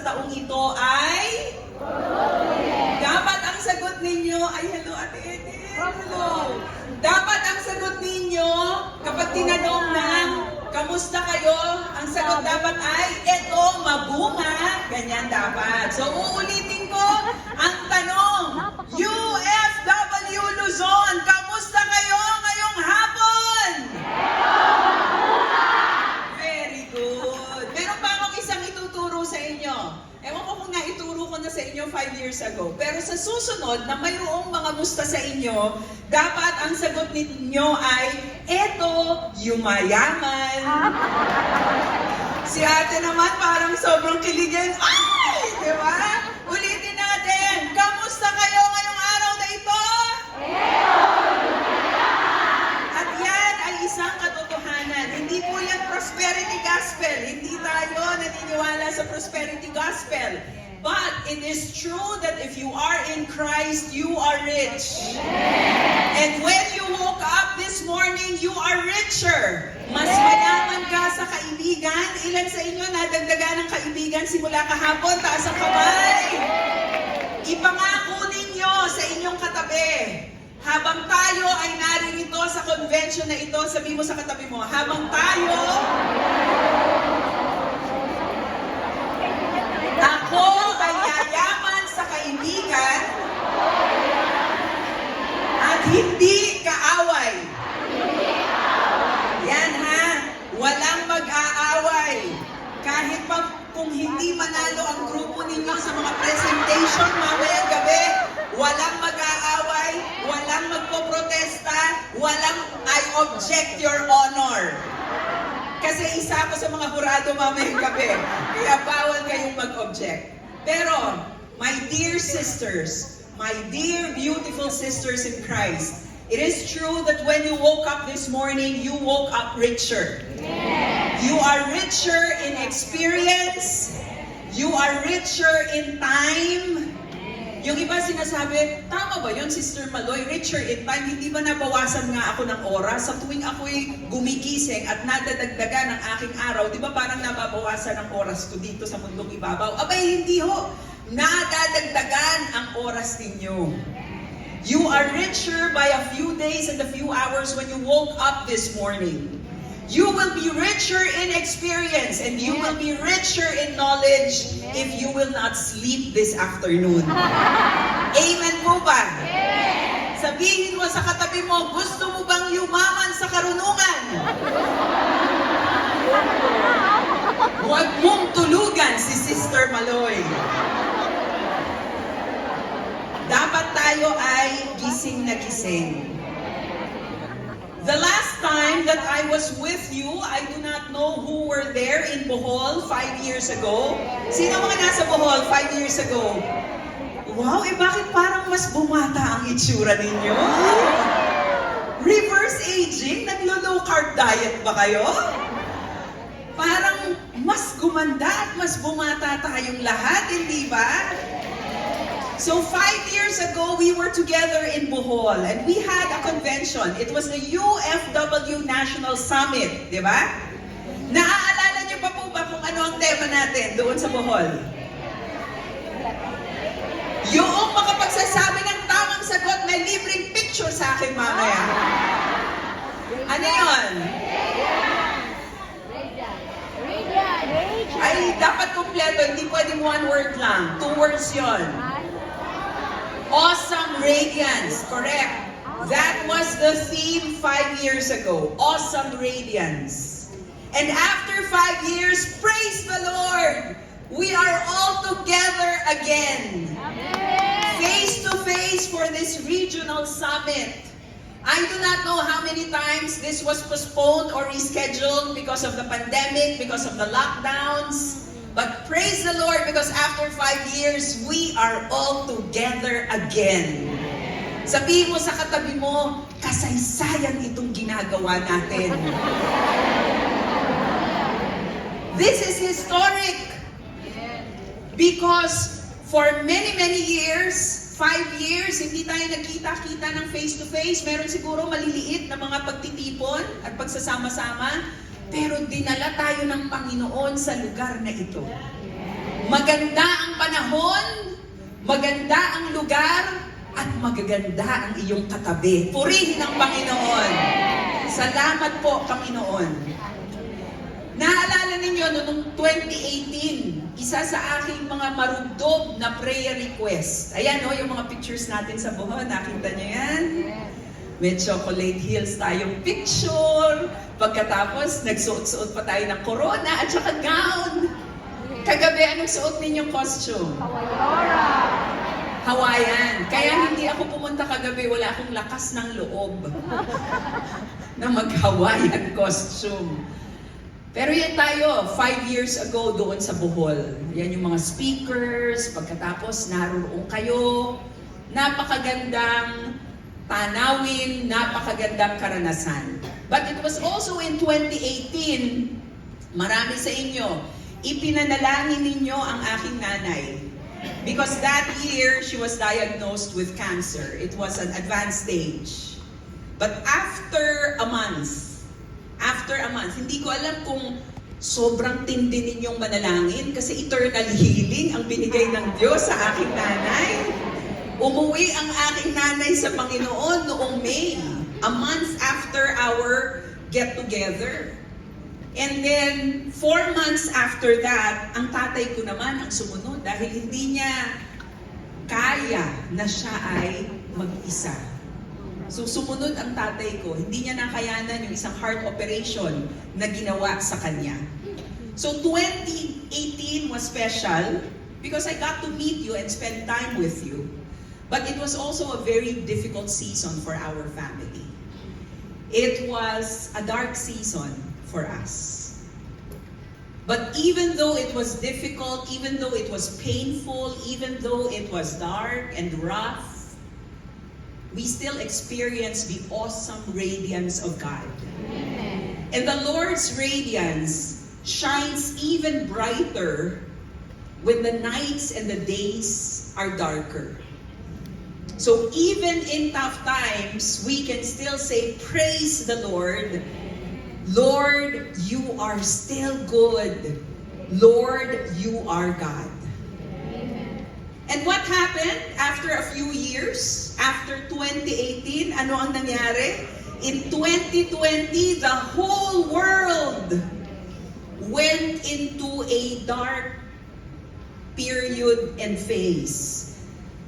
sa taong ito ay? Dapat ang sagot ninyo ay, hello Ate Edith, hello. Dapat ang sagot ninyo, kapag tinanong ng kamusta kayo, ang sagot dapat ay, eto, mabunga. Ganyan dapat. So uulitin ko ang tanong, UFW Luzon, kamusta kayo ngayong hapon? Very good. Meron pa akong isang ituturo sa inyo. Ewan ko kung naituro ko na sa inyo 5 years ago. Pero sa susunod na mayroong mga musta sa inyo, dapat ang sagot ninyo ay, eto, yumayaman. Si ate naman parang sobrang kiligin. Ay! Di ba? Ulitin natin. Kamusta kayo ngayong araw na ito? At yan ay isang katotohanan. Hindi po yan prosperity gospel. Hindi tayo naniniwala sa prosperity gospel. But it is true that if you are in Christ, you are rich. And when you woke up this morning, you are richer. Mas mayaman ka sa kaibigan. Ilan sa inyo nadagdagan ng kaibigan simula kahapon? Taas ang kamay. Ipangako ninyo sa inyong katabi. Habang tayo ay naririto sa convention na ito, sabi mo sa katabi mo, habang tayo, ako ay yayaman sa kaibigan at hindi kaaway. Yan ha, walang mag-aaway. Kahit pa kung hindi manalo ang grupo ninyo sa mga presentation mamayang gabi, walang mag-aaway, walang magpoprotesta, walang I object your honor. Kasi isa ako sa mga hurado mamayang gabi, kaya bawal kayong mag-object. Pero, my dear sisters, my dear beautiful sisters in Christ, it is true that when you woke up this morning, you woke up richer. You are richer in experience, you are richer in time. Yung iba sinasabi, tama ba yun, Sister Maloy? Richer in time, hindi ba nabawasan nga ako ng oras? Sa tuwing ako'y gumigising at nadadagdagan ng aking araw, di ba parang nababawasan ang oras ko dito sa mundong ibabaw? Abay, hindi ho. Nadadagdagan ang oras ninyo. You are richer by a few days and a few hours when you woke up this morning. You will be richer in experience and you will be richer in knowledge if you will not sleep this afternoon. Amen po ba? Sabihin mo sa katabi mo, gusto mo bang yumaman sa karunungan? Huwag mong tulugan si Sister Maloy. Dapat tayo ay gising na gising. The last time that I was with you, I do not know who were there in Bohol 5 years ago. Sino mga nasa Bohol 5 years ago? Wow, bakit parang mas bumata ang itsura ninyo? Reverse aging? Naglo-low carb diet ba kayo? Parang mas gumanda at mas bumata tayong lahat, hindi ba? So 5 years ago, we were together in Bohol and we had a convention. It was the UFW National Summit, di ba? Naaalala niyo pa po ba kung ano ang tema natin doon sa Bohol? Yung makapagsasabi ng tamang sagot, may libreng picture sa akin mamaya. Ano yun? Ay, dapat kompleto, hindi pwedeng 1 word lang. 2 words yun. Awesome Radiance, correct. That was the theme 5 years ago. Awesome Radiance. And after 5 years, praise the Lord! We are all together again. Face to face for this regional summit. I do not know how many times this was postponed or rescheduled because of the pandemic, because of the lockdowns. But praise the Lord because after 5 years, we are all together again. Sabihin mo sa katabi mo, kasaysayan itong ginagawa natin. This is historic. Because for many, many years, 5 years, hindi tayo nagkita-kita ng face-to-face. Meron siguro maliliit na mga pagtitipon at pagsasama-sama. Pero dinala tayo ng Panginoon sa lugar na ito. Maganda ang panahon, maganda ang lugar, at magaganda ang iyong katabi. Purihin ang Panginoon. Salamat po, Panginoon. Naalala ninyo, noong 2018, isa sa aking mga marugdog na prayer request. Ayan o, yung mga pictures natin sa buhon. Nakita niyo yan? May chocolate heels tayong picture. Pagkatapos, nagsuot-suot pa tayo ng corona at saka gown. Kagabi, anong suot ninyong costume? Hawaiian. Kaya hindi ako pumunta kagabi, wala akong lakas ng loob na mag-Hawaiian costume. Pero yan tayo, 5 years ago doon sa Bohol. Yan yung mga speakers, pagkatapos naroon kayo. Napakagandang tanawin, napakagandang karanasan. But it was also in 2018, marami sa inyo, ipinanalangin ninyo ang aking nanay. Because that year, she was diagnosed with cancer. It was an advanced stage. But after a month, hindi ko alam kung sobrang tindi ninyong manalangin kasi eternal healing ang binigay ng Diyos sa aking nanay. Umuwi ang aking nanay sa Panginoon noong May, a month after our get-together. And then, 4 months after that, ang tatay ko naman ang sumunod dahil hindi niya kaya na siya ay mag-isa. So, sumunod ang tatay ko. Hindi niya nakayanan yung isang heart operation na ginawa sa kanya. So, 2018 was special because I got to meet you and spend time with you. But it was also a very difficult season for our family. It was a dark season for us. But even though it was difficult, even though it was painful, even though it was dark and rough, we still experienced the awesome radiance of God. Amen. And the Lord's radiance shines even brighter when the nights and the days are darker. So even in tough times, we can still say, praise the Lord. Lord, you are still good. Lord, you are God. Amen. And what happened after a few years? After 2018, ano ang nangyari? In 2020, the whole world went into a dark period and phase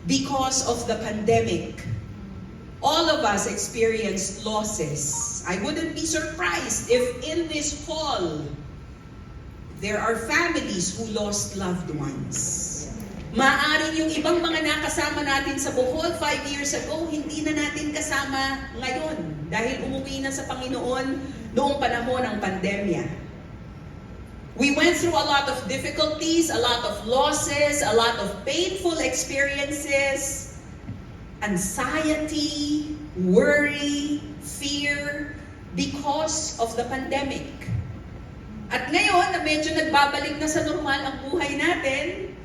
because of the pandemic. All of us experienced losses. I wouldn't be surprised if in this hall, there are families who lost loved ones. Maaaring yung ibang mga nakasama natin sa Bohol 5 years ago, hindi na natin kasama ngayon dahil umuwi na sa Panginoon noong panahon ng pandemya. We went through a lot of difficulties, a lot of losses, a lot of painful experiences, anxiety, worry, fear, because of the pandemic. At ngayon, na medyo nagbabalik na sa normal ang buhay natin,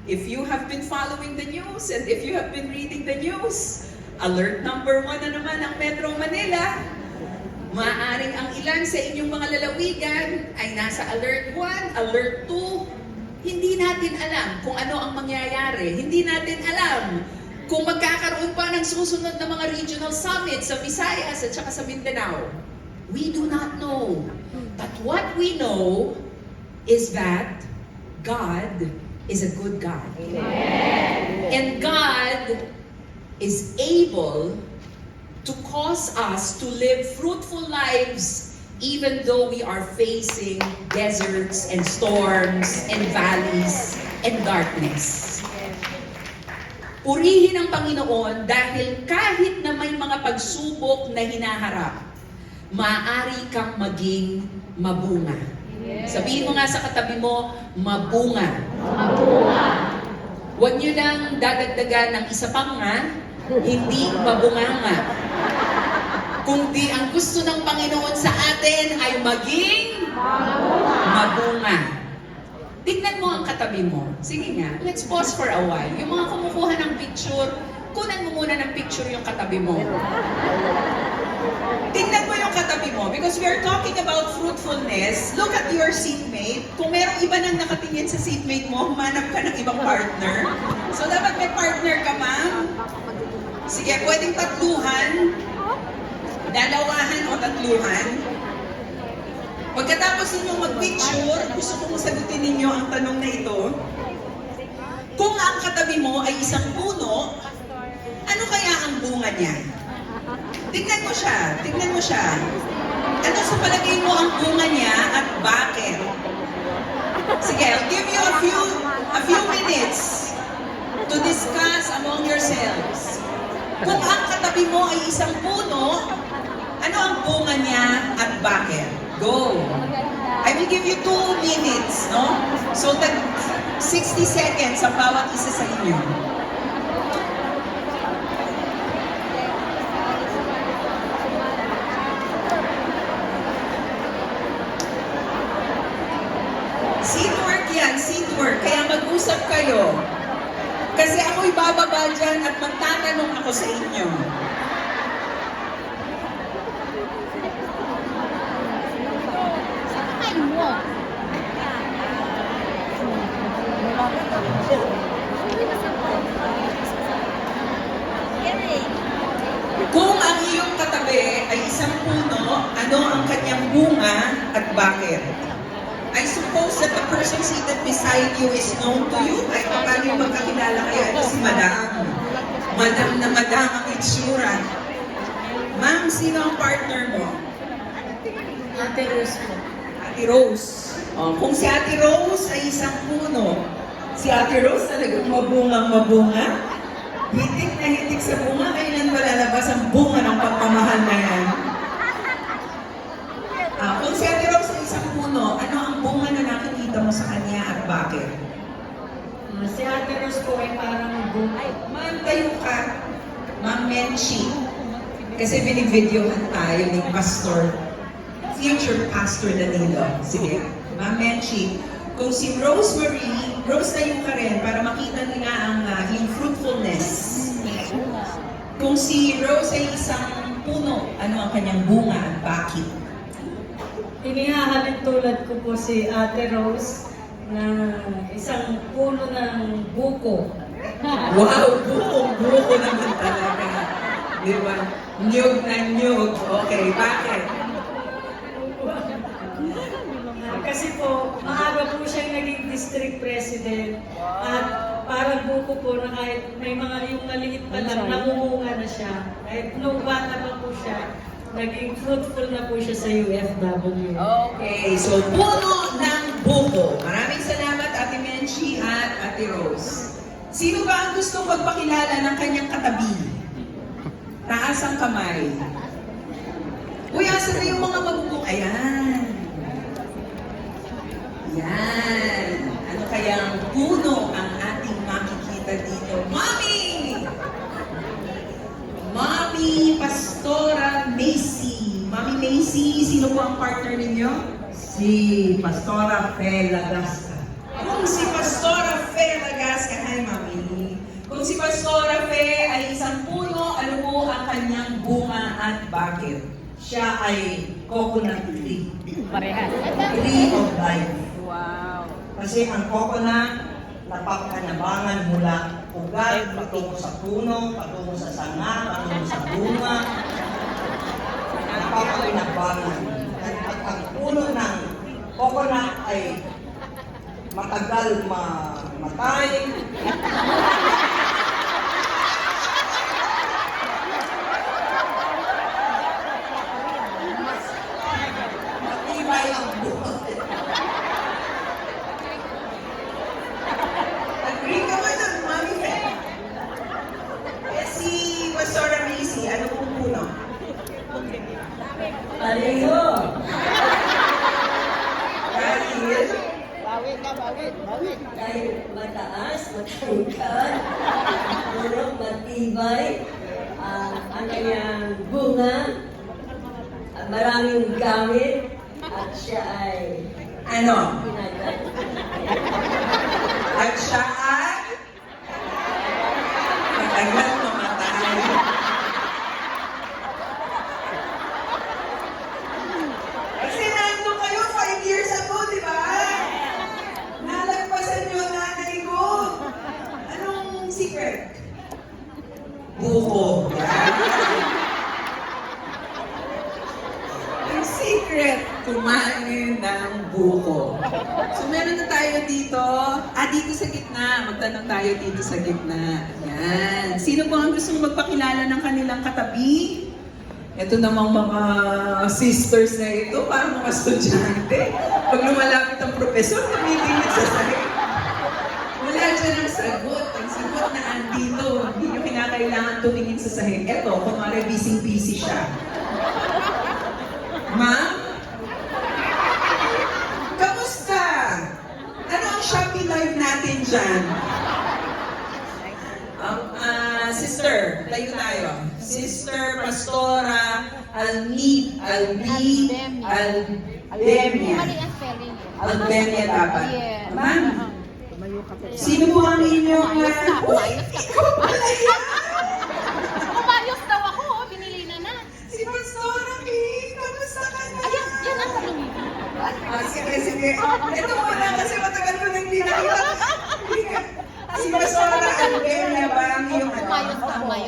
if you have been following the news and if you have been reading the news, alert number 1 na naman ang Metro Manila. Maaaring ang ilan sa inyong mga lalawigan ay nasa alert 1, alert 2. Hindi natin alam kung ano ang mangyayari. Hindi natin alam kung magkakaroon pa ng susunod na mga regional summits sa Visayas at saka sa Mindanao. We do not know. But what we know is that God is a good God. Amen. And God is able to cause us to live fruitful lives even though we are facing deserts and storms and valleys and darkness. Purihin ang Panginoon dahil kahit na may mga pagsubok na hinaharap, maaari kang maging mabunga. Sabihin mo nga sa katabi mo, mabunga. Mabunga. Huwag niyo lang dadagdagan ng isa pang nga, hindi mabunganga. Kundi ang gusto ng Panginoon sa atin ay maging mabunga. Tignan mo ang katabi mo. Sige nga, let's pause for a while. Yung mga kumukuha ng picture, kunan mo muna ng picture yung katabi mo. Tingnan mo yung katabi mo because we are talking about fruitfulness. Look at your seatmate. Kung merong iba nang nakatingin sa seatmate mo, humanap ka ng ibang partner. So dapat may partner ka, ma'am. Sige, pwedeng tatluhan. Dalawahan o tatluhan. Pagkatapos ninyong mag-picture, gusto kong sagutin ninyo ang tanong na ito. Kung ang katabi mo ay isang puno, ano kaya ang bunga niya? Tignan mo siya, tignan mo siya. Ano sa palagay mo ang bunga niya at bakit? Sige, I'll give you a few minutes to discuss among yourselves. Kung ang katabi mo ay isang puno, ano ang bunga niya at bakit? Go! I will give you 2 minutes, no? So, 60 seconds ang bawat isa sa inyo. Seatwork yan, seatwork. Kaya mag-usap kayo. Kasi ako'y bababa dyan at magtatanong ako sa inyo. Kung ang iyong katabi ay isang puno, ano ang kanyang bunga at bakit? I suppose that the person seated beside you is known to you. Ay, paano yung magkakilala kayo? Ito si Madam. Madam na Madam ang itsura. Ma'am, sino ang partner mo? Ate Rose po. Ate Rose. Oh, kung si Ate Rose ay isang puno, si Ate Rose talagang mabungang-mabunga. Hitik na hitik sa bunga, kailan ba lalabas ang bunga ng pagmamahal na yan? Kung si Ate Rose ay isang puno, ano ang bunga na nakikita mo sa kanya at bakit? Si Ate Rose po ay parang bunga. Ma'am, tayo ka. Ma'am Menchi. Kasi binibidyohan tayo ni Pastor, future Pastor Danilo. Sige. Ma'am Menchi, kung si Rosemary, Rose tayo ka rin para makita nila ang yung fruitfulness. Kung si Rose ay isang puno, ano ang kanyang bunga at bakit? Inihahalin tulad ko po si Ate Rose na isang puno ng buko. Wow, buko naman talaga. Di ba? Nyug na nyug. Okay, bakit? Kasi po, maaga po siyang naging district president at parang buko po na kahit may mga yung maliit pa lang, namumunga na siya. Kahit nung bata pa po siya, naging fruitful na po siya sa UFW. Okay, so puno ng buko. Maraming salamat Ate Menchi at Ate Rose. Sino ba ang gusto magpakilala ng kanyang katabi? Taas ang kamay. Uy, asa na yung mga mabubuo? Ayan. Yan. Ano kayang puno ang ating makikita dito? Mommy! Mommy Pastora Macy. Mommy Macy, sino po ang partner ninyo? Si Pastora Fe Lagasca. Kung si Pastora Fe Lagasca, hi Mami. Kung si Pastora Fe ay isang puno, ano po ang kanyang bunga at bakit? Siya ay coconut tree. Parehas. Tree of life. Wow. Kasi ang coconut, napapanabangan mula ugat, patungo sa puno, patungo sa sanga, patungo sa bunga. Napapanabangan. At ang puno ng coconut ay matagal mamatay. Matibay ang buhay. Agree ka ba ng Mami Fe? Eh si Pastora Macy, ano pong puno? Pareho! Dahil, Dahil mataas, matangkad, puro matibay, ang kanyang bunga, maraming gamit, at siya ay ano? pinagal. At siya ay matagal mamatay. buko. Ang secret, kumain ng buko. So meron na tayo dito. Dito sa gitna. Magtanong tayo dito sa gitna. Yan. Sino po ang gustong magpakilala ng kanilang katabi? Ito namang mga sisters na ito, parang mga estudyante. Pag lumalapit ang profesor, tumitingin sa sahig. Wala dyan ang sagot. Ang sagot na andito. Hindi nyo kinakailangan tumingin sa sahig. Ito, kumari busy-busy siya. Ma'am? Kamusta? Ano ang Shopee Live natin dyan? Sister, tayo tayo. Sister Pastora Aldemia. Aldemia dapat. Yes. Ma'am, sino po ang inyong... Uy, ikaw pala yan! Umayos daw ako, binili na. Si Pastora Kate, kamusta ka na? Ayun, yan ang tanongin. Sige. Ito muna kasi matagal ko nang hindi nakita. Si Pastora Aldemia ba ang iyong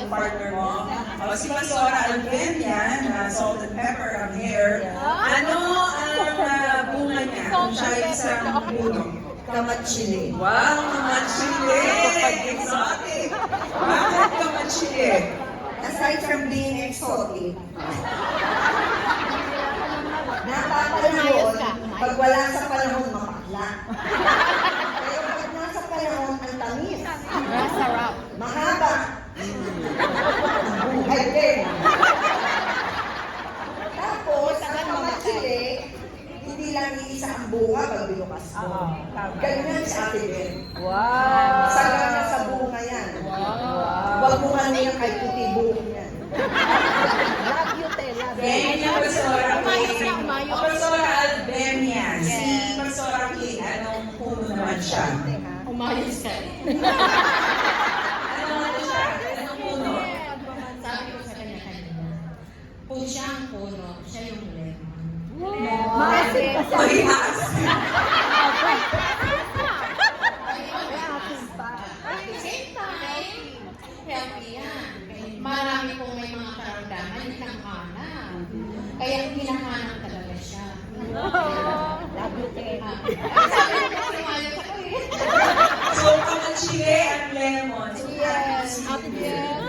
partner mo? Si Pastora Aldemia, na salt and pepper ang hair. Ano ang bunga niya kung siya ay isang puno? Kamatsili. Wow, kamatsili! Exotic! Bakit kamatsili? Aside from being exotic, napapanahon, pag wala sa panahon, mapakla. Pero pag nasa panahon, ang tamis. Masarap. Mahaba. Buhay din. Tapos, ang kamatsili, hindi lang iisa ang bunga pag binukas mo. Ganyan si Ate Ben. Wow. Sagana sa bunga yan. Huwag mo kanina kay puti buhok yan. Love you, te. Love you. Thank you, Pastora Umayos Kate. na, umayos. Pastora Aldemia. Si Pastora Kate, anong puno naman siya? Umayos ka. Ano siya? Anong puno? Sabi ko sa kanya kanina, kung siya ang puno, siya yung lemon. Maasin ka sa Ay, At the same time, healthy yan. Marami pong may mga karamdaman, hindi lang hanap. Kaya hinahanap talaga siya. Love you, te. Sabi ko kasi umayos ako eh. So, kamatsili at lemon. Yes. Ate Jen.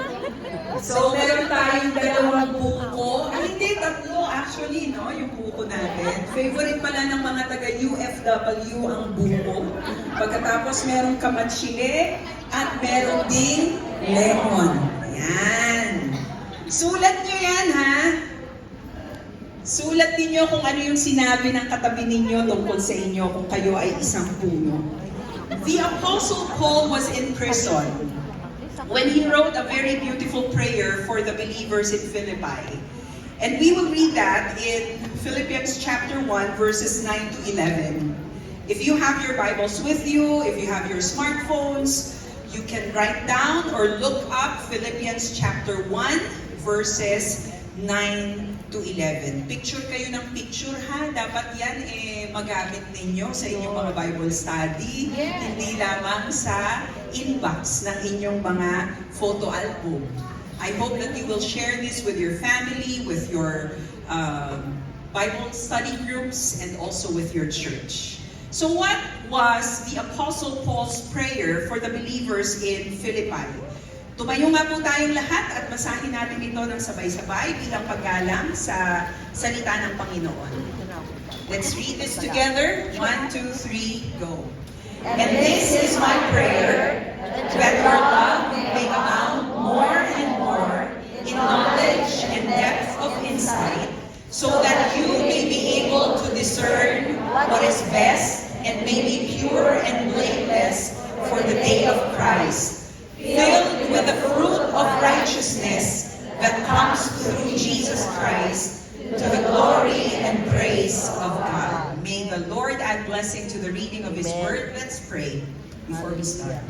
So, meron tayong dalawang buko. Hindi, tatlo actually, no? Yung buko natin. Favorite pala ng mga taga-UFW ang buko. Pagkatapos, merong kamatsili at meron ding lemon. Ayan. Sulat nyo yan, ha? Sulat ninyo kung ano yung sinabi ng katabi ninyo tungkol sa inyo kung kayo ay isang puno. The Apostle Paul was in prison when he wrote a very beautiful prayer for the believers in Philippi. And we will read that in Philippians chapter 1, verses 9 to 11. If you have your Bibles with you, if you have your smartphones, you can write down or look up Philippians chapter 1, verses 9 to 11. Picture kayo ng picture, ha? Dapat yan magamit ninyo sa inyong mga Bible study. Yes. Hindi lamang sa inbox ng inyong mga photo album. I hope that you will share this with your family, with your Bible study groups, and also with your church. So what was the Apostle Paul's prayer for the believers in Philippi? Tumayo nga po tayong lahat at basahin natin ito ng sabay-sabay bilang paggalang sa salita ng Panginoon. Let's read this together. 1, 2, 3, go. And this is my prayer, that your love may abound more and more in knowledge and depth of insight, so that you may be able to discern what is best and may be pure and blameless for the day of Christ, filled with the fruit of righteousness that comes through Jesus Christ, to the glory and praise of God. May the Lord add blessing to the reading of His Word. Let's pray before we start.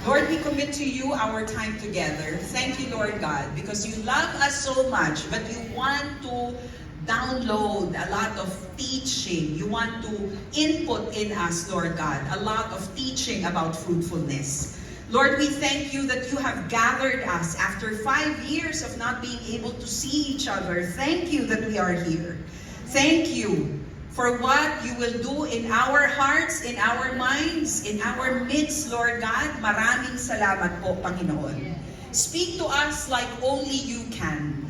Lord, we commit to you our time together. Thank you, Lord God, because you love us so much, but you want to download a lot of teaching. You want to input in us, Lord God, a lot of teaching about fruitfulness. Lord, we thank you that you have gathered us after 5 years of not being able to see each other. Thank you that we are here. Thank you for what you will do in our hearts, in our minds, in our midst, Lord God. Maraming salamat po, Panginoon. Speak to us like only you can.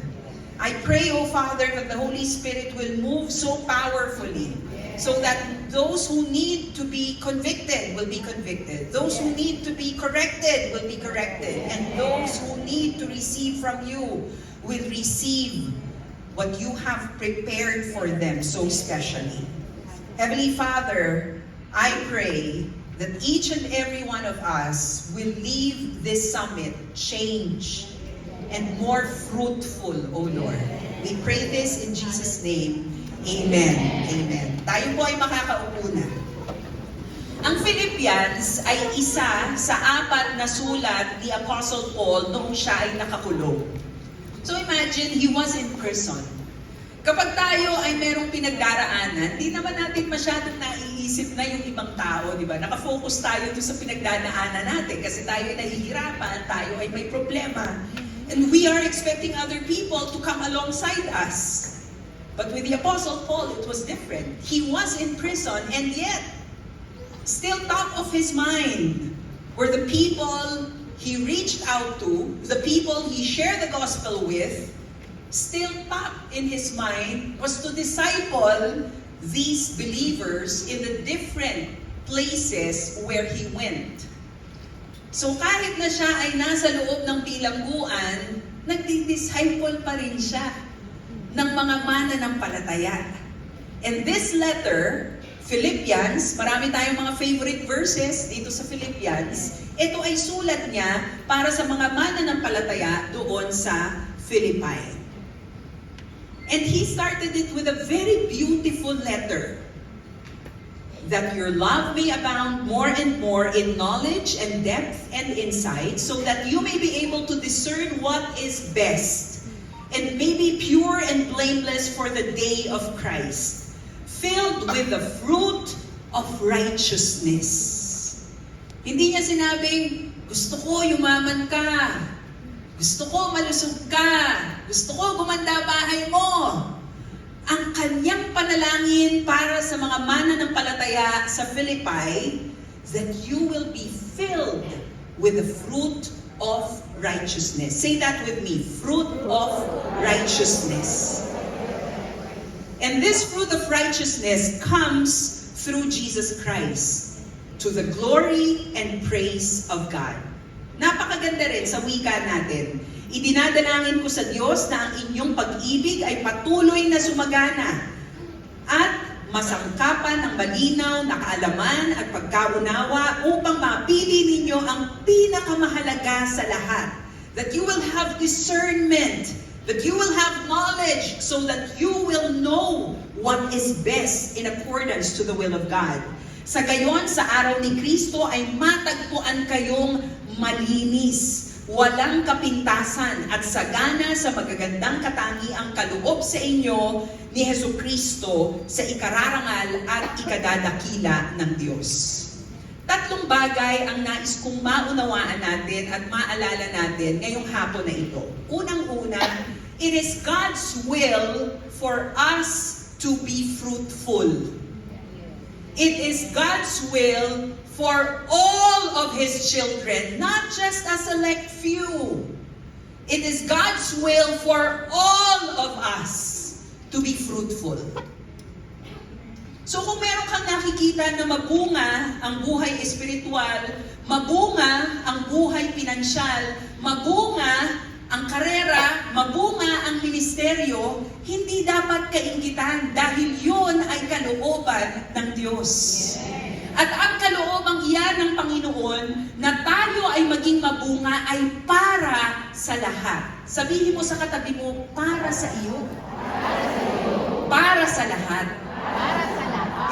I pray, O Father, that the Holy Spirit will move so powerfully so that those who need to be convicted will be convicted. Those who need to be corrected will be corrected. And those who need to receive from you will receive what you have prepared for them so specially. Heavenly Father, I pray that each and every one of us will leave this summit changed and more fruitful, O Lord. We pray this in Jesus' name. Amen. Amen. Tayo po ay makakaupo na. Ang Philippians ay isa sa 4 na sulat ni Apostle Paul noong siya ay nakakulong. So imagine, he was in prison. Kapag tayo ay merong pinagdaraanan, di naman natin masyadong naiisip na yung ibang tao, di ba? Nakafocus tayo doon sa pinagdadaanan natin kasi tayo ay nahihirapan, tayo ay may problema. And we are expecting other people to come alongside us. But with the Apostle Paul, it was different. He was in prison, and yet, still top of his mind were the people he reached out to, the people he shared the gospel with. Still top in his mind was to disciple these believers in the different places where he went. So kahit na siya ay nasa loob ng bilangguan, nagdi-disciple pa rin siya ng mga mananampalataya. And this letter, Philippians, marami tayong mga favorite verses dito sa Philippians, ito ay sulat niya para sa mga mananampalataya doon sa Philippi. And he started it with a very beautiful letter. That your love may abound more and more in knowledge and depth and insight, so that you may be able to discern what is best, and may be pure and blameless for the day of Christ, filled with the fruit of righteousness. Hindi niya sinabing, gusto ko yumaman ka, gusto ko malusog ka, gusto ko gumanda bahay mo. Ang kanyang panalangin para sa mga mananampalataya sa Philippi, that you will be filled with the fruit of righteousness. Say that with me, fruit of righteousness. And this fruit of righteousness comes through Jesus Christ, to the glory and praise of God. Napakaganda rin sa wika natin. Idinadalangin ko sa Diyos na ang inyong pag-ibig ay patuloy na sumagana at masangkapan ng malinaw na kaalaman at pagkaunawa upang mapili ninyo ang pinakamahalaga sa lahat. That you will have discernment, that you will have knowledge, so that you will know what is best in accordance to the will of God. Sa gayon, sa araw ni Kristo ay matagpuan kayong malinis, walang kapintasan at sagana sa magagandang katangiang kaloob sa inyo ni Hesukristo sa ikararangal at ikadadakila ng Diyos. 3 bagay ang nais kong maunawaan natin at maalala natin ngayong hapon na ito. Unang-una, it is God's will for us to be fruitful. It is God's will for all of His children, not just a select few. It is God's will for all of us to be fruitful. So kung meron kang nakikita na mabunga ang buhay espiritual, mabunga ang buhay pinansyal, mabunga ang karera, mabunga ang ministeryo, hindi dapat kainggitan dahil yun ay kalooban ng Diyos. At ang kaloobang iyan ng Panginoon na tayo ay maging mabunga ay para sa lahat. Sabihin mo sa katabi mo, para sa iyo. Para sa lahat.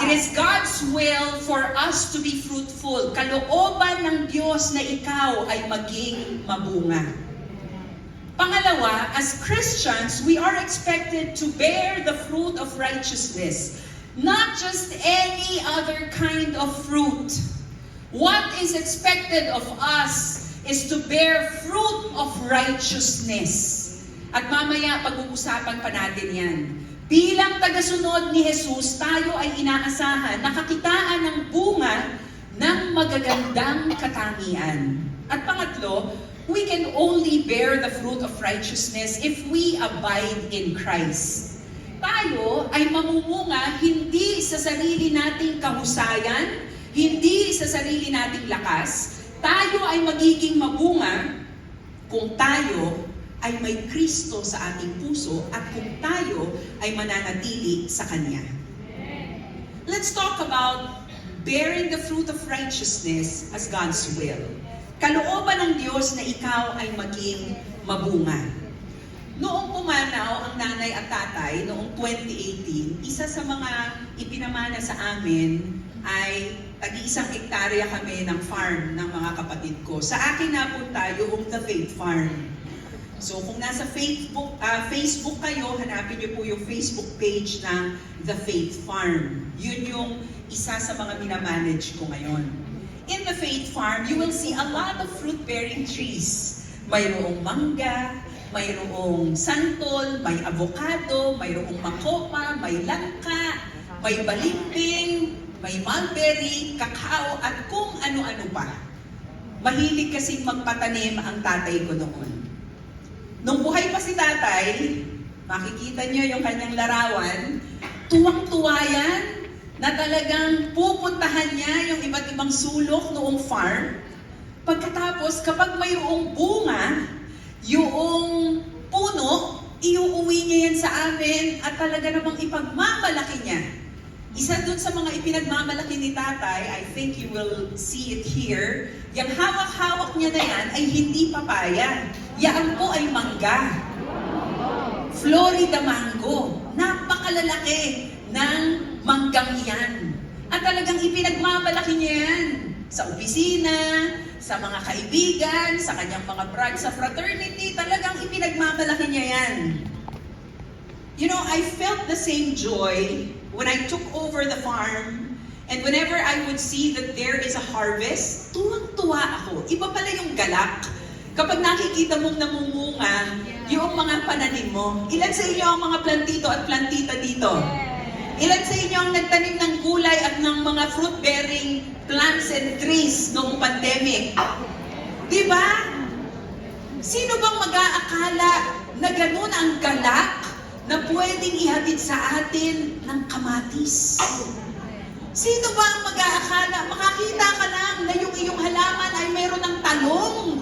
It is God's will for us to be fruitful. Kalooban ng Diyos na ikaw ay maging mabunga. Pangalawa, as Christians, we are expected to bear the fruit of righteousness. Not just any other kind of fruit, What is expected of us is to bear fruit of righteousness. At mamaya pag-uusapan pa natin yan. Bilang tagasunod ni Jesus, tayo ay inaasahan na kakitaan ng bunga ng magagandang katangian. At pangatlo, we can only bear the fruit of righteousness if we abide in Christ. Tayo ay mamumunga hindi sa sarili nating kahusayan, hindi sa sarili nating lakas. Tayo ay magiging mabunga kung tayo ay may Kristo sa ating puso at kung tayo ay mananatili sa Kanya. Let's talk about bearing the fruit of righteousness as God's will. Kalooban ng Diyos na ikaw ay maging mabunga. Noong pumanaw ang nanay at tatay, noong 2018, isa sa mga ipinamana sa amin ay tag-iisang hektarya kami ng farm ng mga kapatid ko. Sa akin napunta yung The Faith Farm. So kung nasa Facebook kayo, hanapin niyo po yung Facebook page ng The Faith Farm. Yun yung isa sa mga minamanage ko ngayon. In The Faith Farm, you will see a lot of fruit-bearing trees. Mayroong mangga, mayroong santol, may avocado, mayroong makopa, may langka, may balimbing, may mulberry, kakao, at kung ano-ano pa. Mahilig kasing magpatanim ang tatay ko noon. Nung buhay pa si tatay, makikita niyo yung kanyang larawan, tuwang-tuwa yan na talagang pupuntahan niya yung iba't ibang sulok noong farm. Pagkatapos, kapag mayroong bunga, yung puno, iuuwi niya yan sa amin at talaga namang ipagmamalaki niya. Isa dun sa mga ipinagmamalaki ni tatay, I think you will see it here, yung hawak-hawak niya na yan ay hindi papaya. Yan po ay mangga. Florida mango. Napakalalaki ng manggang yan. At talagang ipinagmamalaki niya yan. Sa opisina, sa mga kaibigan, sa kanyang mga brad sa fraternity, talagang ipinagmamalaki niya yan. You know, I felt the same joy when I took over the farm, and whenever I would see that there is a harvest, tuwang-tuwa ako. Iba pala yung galak. Kapag nakikita mong namumunga, yung mga pananim mo. Ilan sa inyo ang mga plantito at plantita dito? Ilan sa inyo ang nagtanim ng gulay at ng mga fruit-bearing plants and trees noong pandemic? Diba? Sino bang mag-aakala na ganun ang galak na pwedeng ihatid sa atin ng kamatis? Sino ba ang mag-aakala? Makakita ka lang na yung iyong halaman ay meron ng talong.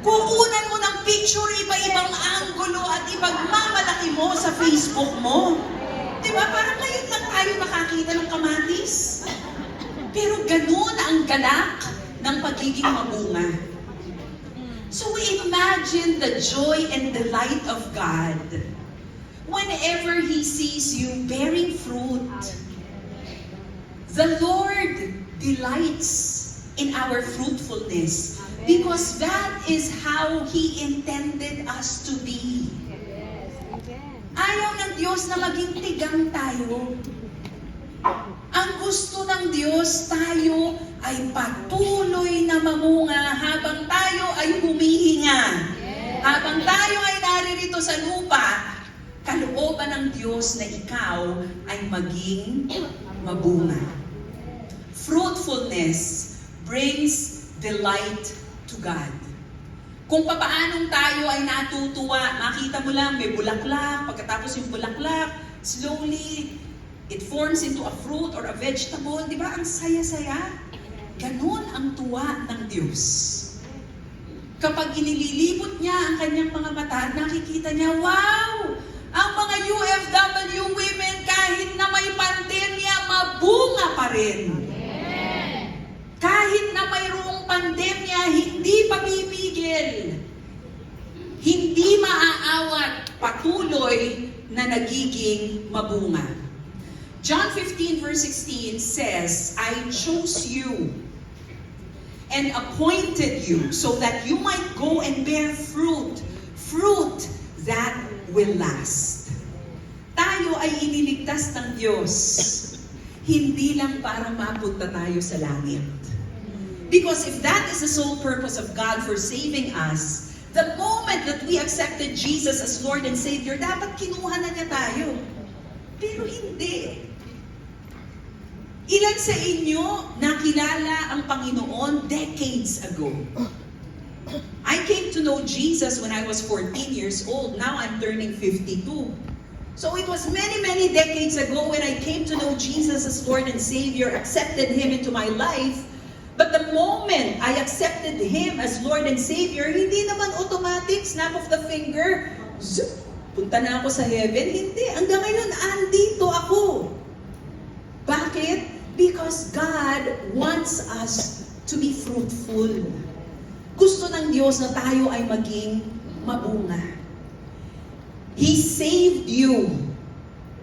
Kukunan mo ng picture, iba-ibang anggulo at ipagmamalaki mo sa Facebook mo. Diba? Parang ngayon lang tayo makakita ng kamatis. Pero ganun ang galak ng pagiging mabunga. So imagine the joy and delight of God whenever He sees you bearing fruit. The Lord delights in our fruitfulness because that is how He intended us to be. Ayaw ng Diyos na maging tigang tayo. Ang gusto ng Diyos, tayo ay patuloy na mamunga habang tayo ay humihinga. Habang tayo ay naririto sa lupa, kalooban ng Diyos na ikaw ay maging mabunga. Fruitfulness brings delight to God. Kung papaanong tayo ay natutuwa, makita mo lang may bulaklak, pagkatapos yung bulaklak, slowly, it forms into a fruit or a vegetable. Di ba? Ang saya-saya. Ganun ang tuwa ng Diyos. Kapag inililibot niya ang kanyang mga mata, nakikita niya, wow! Ang mga UFW women, kahit na may pandemya, mabunga pa rin. Kahit na mayroong pandemya, hindi papipigil. Hindi maaawat, patuloy na nagiging mabunga. John 15 verse 16 says, I chose you and appointed you so that you might go and bear fruit, fruit that will last. Tayo ay iniligtas ng Diyos, hindi lang para mapunta tayo sa langit. Because if that is the sole purpose of God for saving us, the moment that we accepted Jesus as Lord and Savior, dapat kinuha na niya tayo. Pero hindi. Ilan sa inyo nakilala ang Panginoon decades ago? I came to know Jesus when I was 14 years old. Now I'm turning 52. So it was many, many decades ago when I came to know Jesus as Lord and Savior, accepted Him into my life. But the moment I accepted Him as Lord and Savior, hindi naman automatic, snap of the finger, zup, punta na ako sa heaven. Hindi. Hanggang ngayon, andito ako. Bakit? Because God wants us to be fruitful. Gusto ng Diyos na tayo ay maging mabunga. He saved you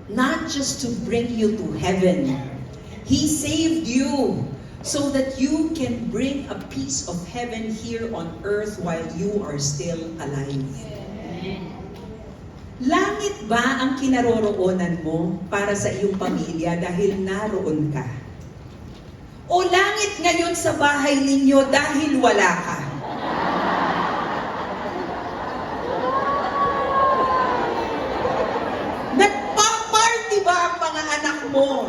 not just to bring you to heaven. He saved you so that you can bring a piece of heaven here on earth while you are still alive. Langit ba ang kinaroroonan mo para sa iyong pamilya dahil naroon ka? O langit ngayon sa bahay ninyo dahil wala ka? Nagpa-party ba ang mga anak mo?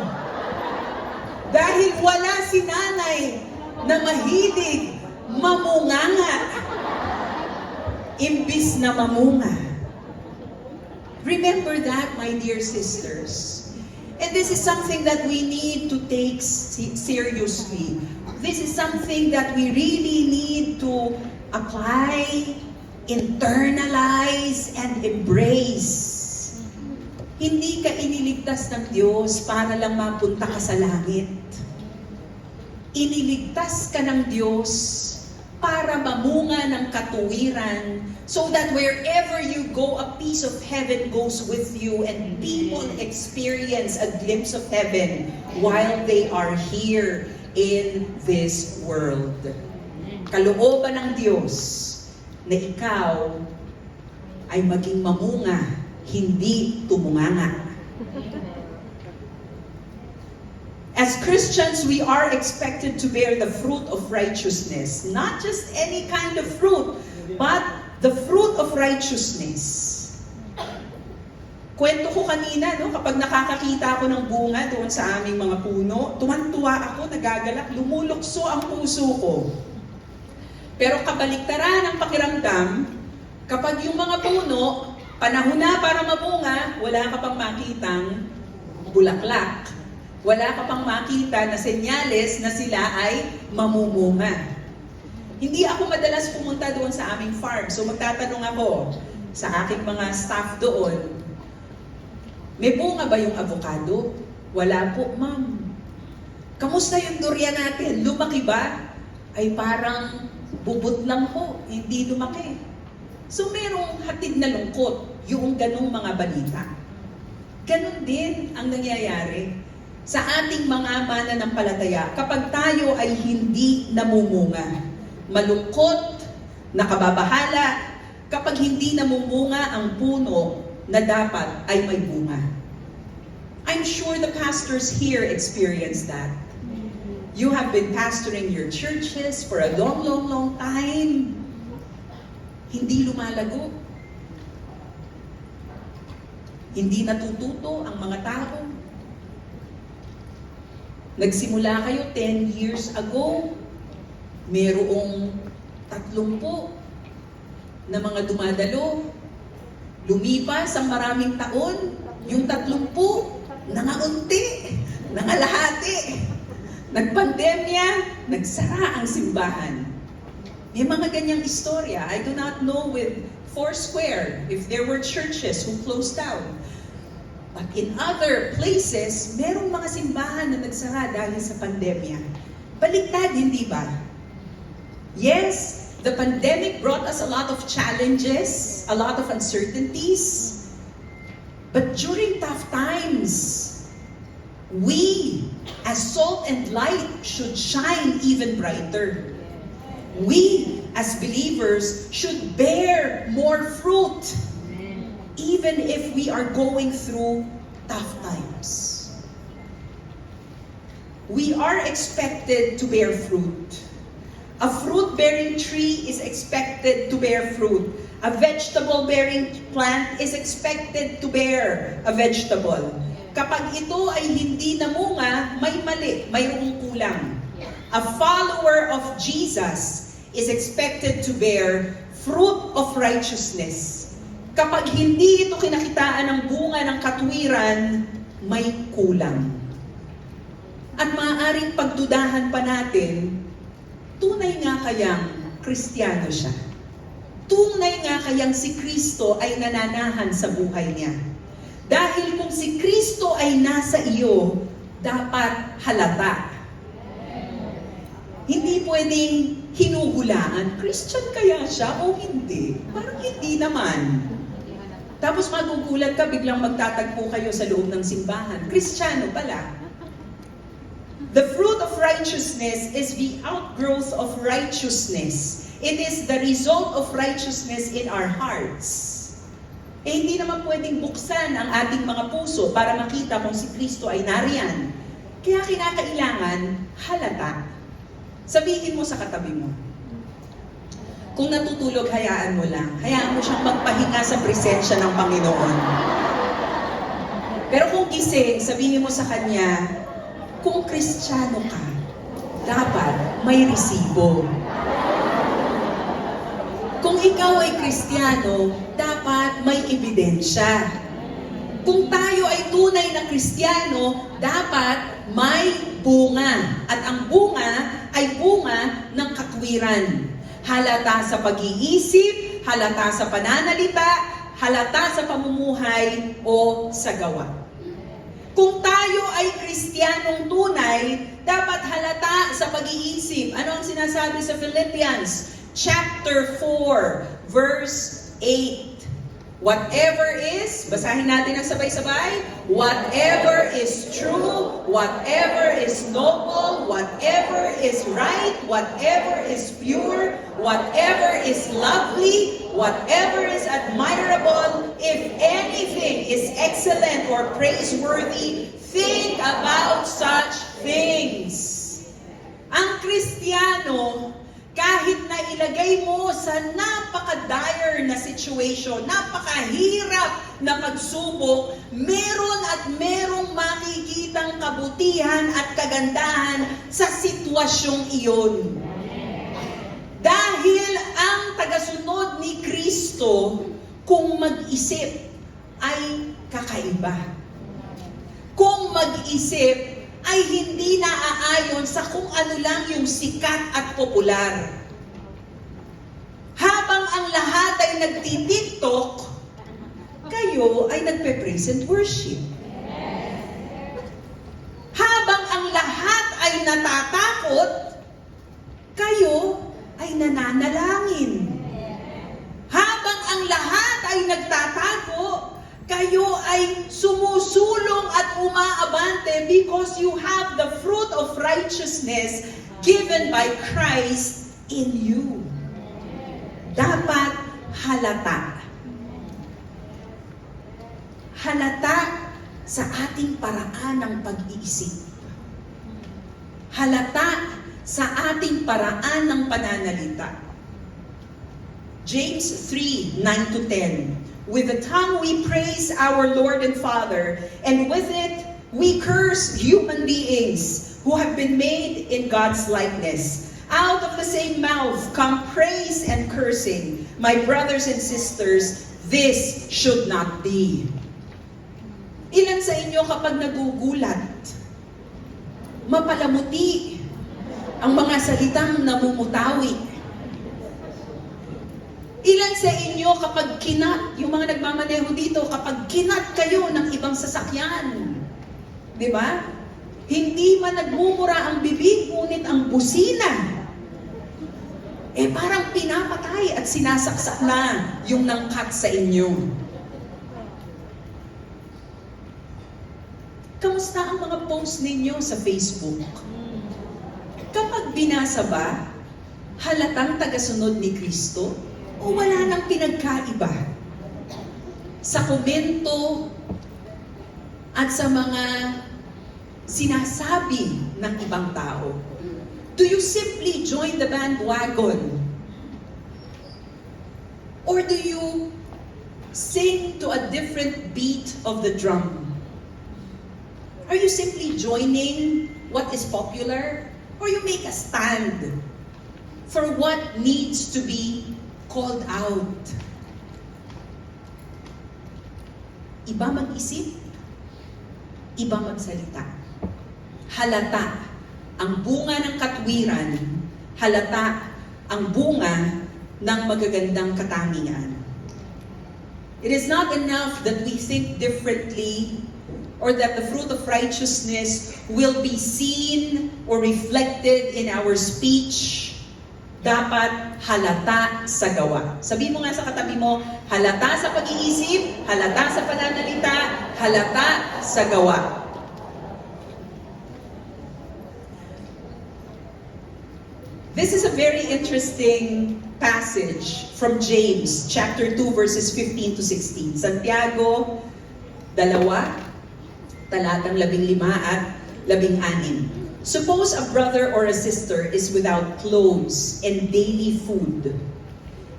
Dahil wala si nanay na mahilig mamunganga. Imbis na mamunga. Remember that, my dear sisters. And this is something that we need to take seriously. This is something that we really need to apply, internalize, and embrace. Hindi ka iniligtas ng Diyos para lang mapunta ka sa langit. Iniligtas ka ng Diyos para mamunga ng katuwiran so that wherever you go, a piece of heaven goes with you and people experience a glimpse of heaven while they are here in this world. Kalooban ng Diyos na ikaw ay maging mamunga, hindi tumunganga. As Christians, we are expected to bear the fruit of righteousness. Not just any kind of fruit, but the fruit of righteousness. Kwento ko kanina, no, kapag nakakakita ako ng bunga doon sa aming mga puno, tuwan-tuwa ako, nagagalak, lumulukso ang puso ko. Pero kabaliktaran ang pakiramdam, kapag yung mga puno, panahon na para mamunga, wala ka pang makitang bulaklak. Wala ka pang makita na senyales na sila ay mamumunga. Hindi ako madalas pumunta doon sa aming farm. So magtatanong ako sa aking mga staff doon, may bunga ba yung avocado? Wala po, ma'am. Kamusta yung durian natin? Lumaki ba? Ay parang bubot lang po, hindi lumaki. So merong hatid na lungkot yung ganung mga balita. Ganon din ang nangyayari sa ating mga mananampalataya kapag tayo ay hindi namumunga. Malungkot, nakababahala, kapag hindi namumunga ang puno na dapat ay may bunga. I'm sure the pastors here experience that. You have been pastoring your churches for a long, long, long time. Hindi lumalago. Hindi natututo ang mga tao. Nagsimula kayo 10 years ago, merong 30 na mga dumadalo. Lumipas ang maraming taon, yung 30, nangaunti, nangalahati. Nagpandemya, nagsara ang simbahan. May mga ganyang istorya. I do not know with Foursquare if there were churches who closed down. But in other places, merong mga simbahan na nagsara dahil sa pandemya. Baliktad, hindi ba? Yes, the pandemic brought us a lot of challenges, a lot of uncertainties. But during tough times, we, as salt and light, should shine even brighter. We, as believers, should bear more fruit, even if we are going through tough times. We are expected to bear fruit. A fruit-bearing tree is expected to bear fruit. A vegetable-bearing plant is expected to bear a vegetable. Kapag ito ay hindi namunga, may mali, mayroong kulang. A follower of Jesus is expected to bear fruit of righteousness. Kapag hindi ito kinakitaan ng bunga ng katwiran, may kulang. At maaaring pagdudahan pa natin, tunay nga kayang Kristiyano siya? Tunay nga kayang si Kristo ay nananahan sa buhay niya? Dahil kung si Kristo ay nasa iyo, dapat halata. Hindi pwedeng hinuhulaan, Christian kaya siya o hindi? Parang hindi naman. Tapos magugulat ka, biglang magtatagpo kayo sa loob ng simbahan. Kristiyano pala. The fruit of righteousness is the outgrowth of righteousness. It is the result of righteousness in our hearts. Hindi naman pwedeng buksan ang ating mga puso para makita kung si Kristo ay nariyan. Kaya kinakailangan halata. Sabihin mo sa katabi mo. Kung natutulog, hayaan mo lang. Hayaan mo siyang magpahinga sa presensya ng Panginoon. Pero kung gising, sabihin mo sa kanya, kung Kristiyano ka, dapat may resibo. Kung ikaw ay Kristiyano, dapat may ebidensya. Kung tayo ay tunay na Kristiyano, dapat may bunga. At ang bunga ay bunga ng katwiran. Halata sa pag-iisip, halata sa pananalita, halata sa pamumuhay o sa gawa. Kung tayo ay Kristiyanong tunay, dapat halata sa pag-iisip. Ano ang sinasabi sa Philippians chapter 4, verse 8? Whatever is, basahin natin ang sabay-sabay, whatever is true, whatever is noble, whatever is right, whatever is pure, whatever is lovely, whatever is admirable, if anything is excellent or praiseworthy, think about such things. Ang Kristiyano, kahit na ilagay mo sa napaka-dire na situation, napakahirap na pagsubok, meron at merong makikitang kabutihan at kagandahan sa sitwasyong iyon. Dahil ang tagasunod ni Kristo, kung mag-isip, ay kakaiba. Kung mag-isip, ay hindi naaayon sa kung ano lang yung sikat at popular. Habang ang lahat ay nagtitiktok, kayo ay nagpe-praise and worship. Habang ang lahat ay natatakot, kayo ay nananalangin. Habang ang lahat ay nagtatago, kayo ay sumusulong at umaabante because you have the fruit of righteousness given by Christ in you. Dapat halata. Halata sa ating paraan ng pag-iisip. Halata sa ating paraan ng pananalita. James 3:9-10. With the tongue we praise our Lord and Father, and with it we curse human beings who have been made in God's likeness. Out of the same mouth come praise and cursing. My brothers and sisters, this should not be. Ilan sa inyo kapag nagugulat, mapalamuti ang mga salitang namumutawi? Ilan sa inyo kapag kinat, yung mga nagmamaneho dito, kapag kinat kayo ng ibang sasakyan, di ba? Hindi man nagmumura ang bibig, ngunit ang busina, parang pinapatay at sinasaksak na yung nangkat sa inyo. Kamusta ang mga post ninyo sa Facebook? Kapag binasa ba, halatang tagasunod ni Kristo? O wala nang pinagkaiba sa komento at sa mga sinasabi ng ibang tao? Do you simply join the bandwagon? Or do you sing to a different beat of the drum? Are you simply joining what is popular? Or you make a stand for what needs to be called out? Iba mag-isip, iba magsalita. Halata ang bunga ng katwiran, halata ang bunga ng magagandang katangian. It is not enough that we think differently or that the fruit of righteousness will be seen or reflected in our speech. Dapat halata sa gawa. Sabi mo nga sa katabi mo, halata sa pag-iisip, halata sa pananalita, halata sa gawa. This is a very interesting passage from James, chapter 2, verses 15 to 16. Santiago, 2, talatang 15 at 16. Suppose a brother or a sister is without clothes and daily food.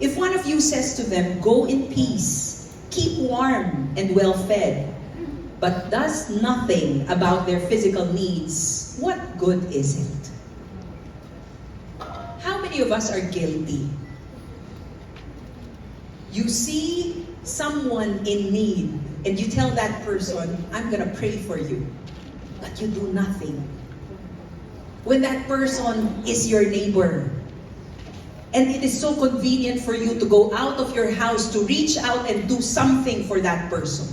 If one of you says to them, "Go in peace, keep warm and well fed," but does nothing about their physical needs, what good is it? How many of us are guilty? You see someone in need and you tell that person, "I'm gonna pray for you," but you do nothing. When that person is your neighbor, and it is so convenient for you to go out of your house to reach out and do something for that person.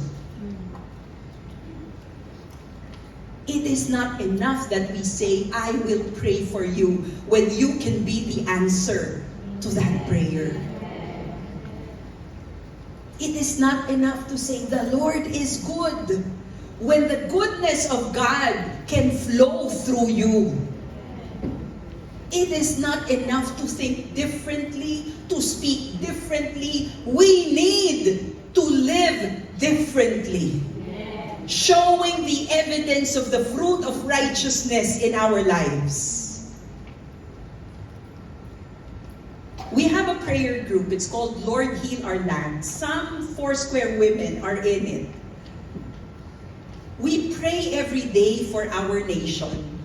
It is not enough that we say, "I will pray for you," when you can be the answer to that prayer. It is not enough to say, "The Lord is good," when the goodness of God can flow through you. It is not enough to think differently, to speak differently. We need to live differently. Showing the evidence of the fruit of righteousness in our lives. We have a prayer group. It's called Lord Heal Our Land. Some Foursquare women are in it. We pray every day for our nation.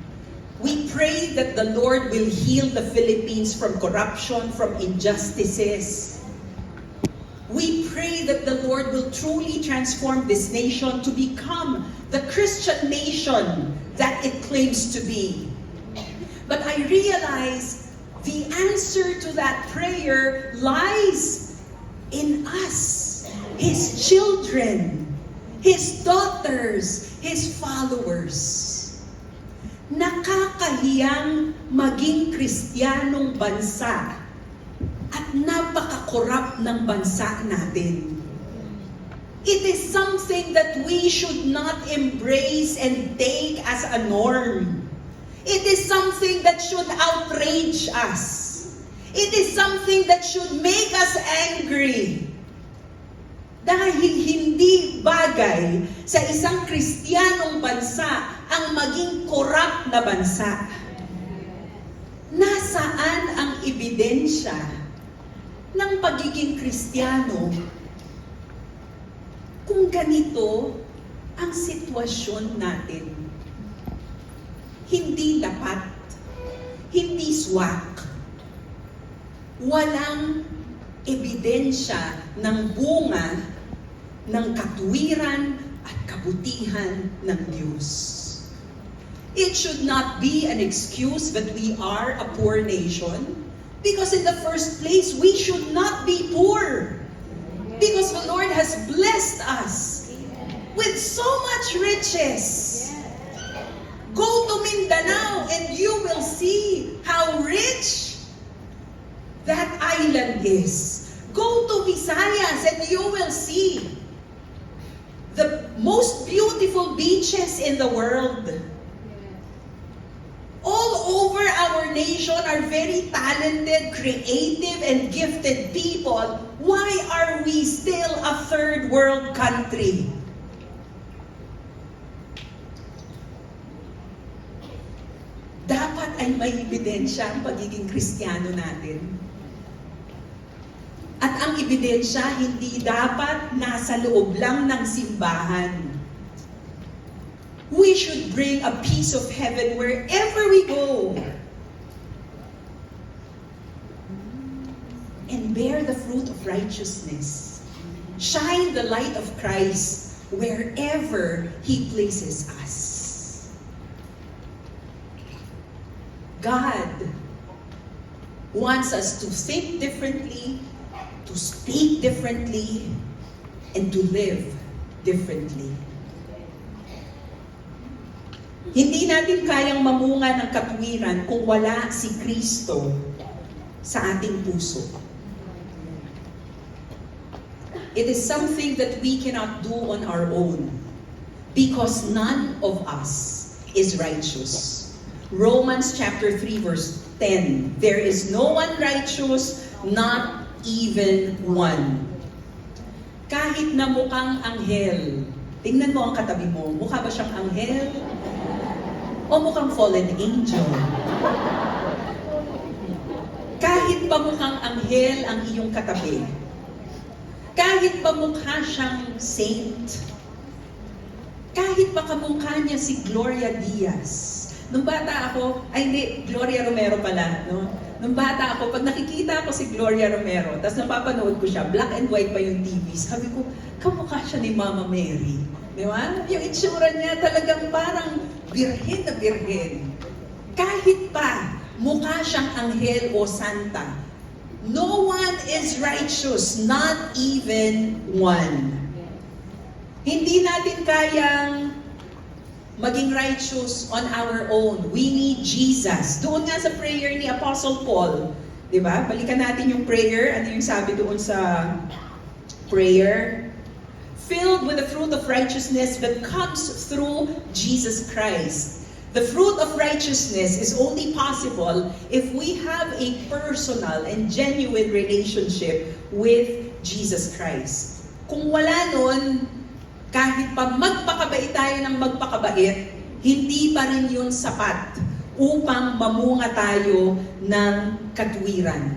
We pray that the Lord will heal the Philippines from corruption, from injustices. We pray that the Lord will truly transform this nation to become the Christian nation that it claims to be. But I realize the answer to that prayer lies in us, His children, His daughters, His followers. Nakakahiyang maging Kristiyanong bansa at napaka-corrupt ng bansa natin. It is something that we should not embrace and take as a norm. It is something that should outrage us. It is something that should make us angry. Dahil hindi bagay sa isang Kristiyanong bansa ang maging corrupt na bansa. Nasaan ang ebidensya ng pagiging Kristiyano kung ganito ang sitwasyon natin? Hindi lapat, hindi swak, walang ebidensya ng bunga ng katwiran at kabutihan ng Diyos. It should not be an excuse that we are a poor nation, because in the first place, we should not be poor. Because the Lord has blessed us with so much riches. Go to Mindanao and you will see how rich that island is. Go to Visayas and you will see the most beautiful beaches in the world. All over our nation are very talented, creative, and gifted people. Why are we still a third world country? Dapat ay may ebidensya ang pagiging Kristiyano natin. At ang ebidensya hindi dapat nasa loob lang ng simbahan. We should bring a piece of heaven wherever we go. And bear the fruit of righteousness. Shine the light of Christ wherever He places us. God wants us to think differently, to speak differently, and to live differently. Hindi natin kayang mamunga ng katwiran kung wala si Kristo sa ating puso. It is something that we cannot do on our own because none of us is righteous. Romans chapter 3 verse 10, there is no one righteous, not even one. Kahit na mukhang anghel, tingnan mo ang katabi mo, mukha ba siyang anghel? O mukhang fallen angel? Kahit ba mukhang anghel ang iyong katabi? Kahit ba mukha siyang saint? Kahit ba kamukha niya si Gloria Diaz? Nung bata ako, ay hindi, Gloria Romero pala, no? Nung bata ako, pag nakikita ako si Gloria Romero, tapos napapanood ko siya, black and white pa yung TV, sabi ko, kamukha siya ni Mama Mary. Di ba? Yung itsura niya talagang parang birhen na birhen. Kahit pa, mukha siyang anghel o santa. No one is righteous, not even one. Hindi natin kayang maging righteous on our own. We need Jesus. Doon nga sa prayer ni Apostle Paul, di ba? Balikan natin yung prayer. Ano yung sabi doon sa prayer? Filled with the fruit of righteousness that comes through Jesus Christ. The fruit of righteousness is only possible if we have a personal and genuine relationship with Jesus Christ. Kung wala nun, kahit pa magpakabait tayo ng magpakabait, hindi pa rin yun sapat upang mamunga tayo ng katwiran.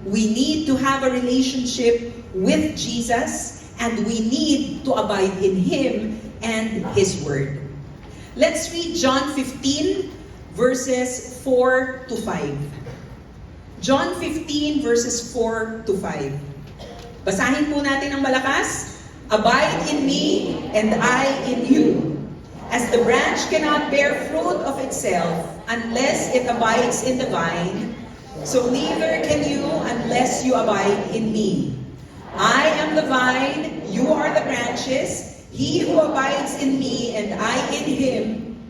We need to have a relationship with Jesus and we need to abide in Him and His Word. Let's read John 15 verses 4 to 5. John 15 verses 4 to 5. Basahin po natin ng malakas. Abide in me, and I in you. As the branch cannot bear fruit of itself unless it abides in the vine, so neither can you unless you abide in me. I am the vine, you are the branches. He who abides in me and I in him,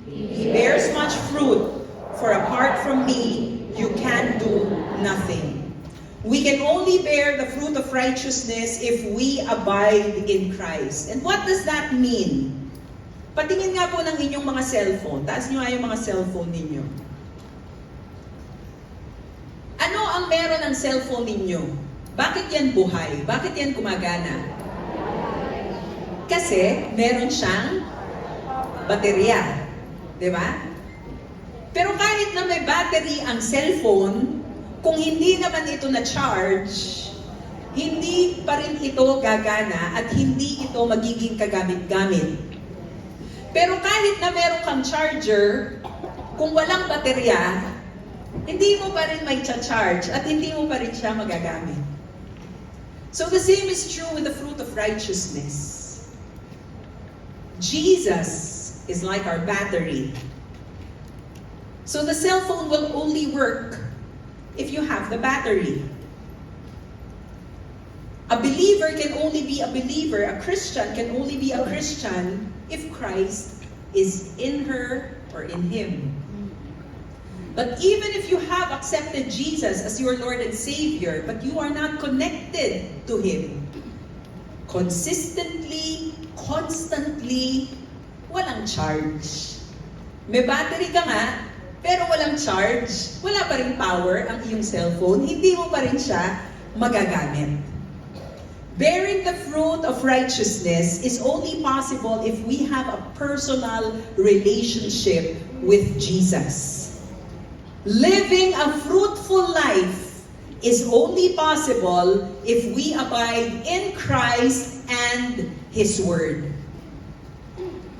he bears much fruit, for apart from me, you can do nothing. We can only bear the fruit of righteousness if we abide in Christ. And what does that mean? Patingin nga po ng inyong mga cellphone. Taas nyo nga yung mga cellphone ninyo. Ano ang meron ng cellphone ninyo? Bakit yan buhay? Bakit yan gumagana? Kasi meron siyang baterya. Diba? Pero kahit na may battery ang cellphone, kung hindi naman ito na-charge, hindi pa rin ito gagana at hindi ito magiging kagamit-gamit. Pero kahit na meron kang charger, kung walang baterya, hindi mo pa rin may charge at hindi mo pa rin siya magagamit. So the same is true with the fruit of righteousness. Jesus is like our battery. So the cell phone will only work if you have the battery. A believer can only be a believer, a Christian can only be a Christian if Christ is in her or in him. But even if you have accepted Jesus as your Lord and Savior, but you are not connected to Him, consistently, constantly, walang charge. May battery ka nga, pero walang charge, wala pa rin power ang iyong cellphone, hindi mo pa rin siya magagamit. Bearing the fruit of righteousness is only possible if we have a personal relationship with Jesus. Living a fruitful life is only possible if we abide in Christ and His Word.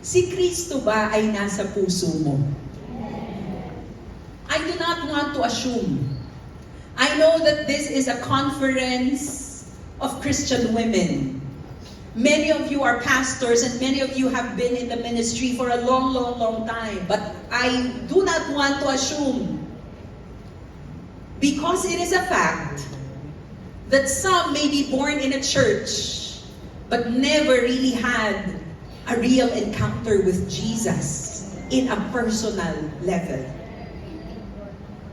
Si Kristo ba ay nasa puso mo? I do not want to assume. I know that this is a conference of Christian women. Many of you are pastors and many of you have been in the ministry for a long, long, long time. But I do not want to assume. Because it is a fact that some may be born in a church but never really had a real encounter with Jesus in a personal level.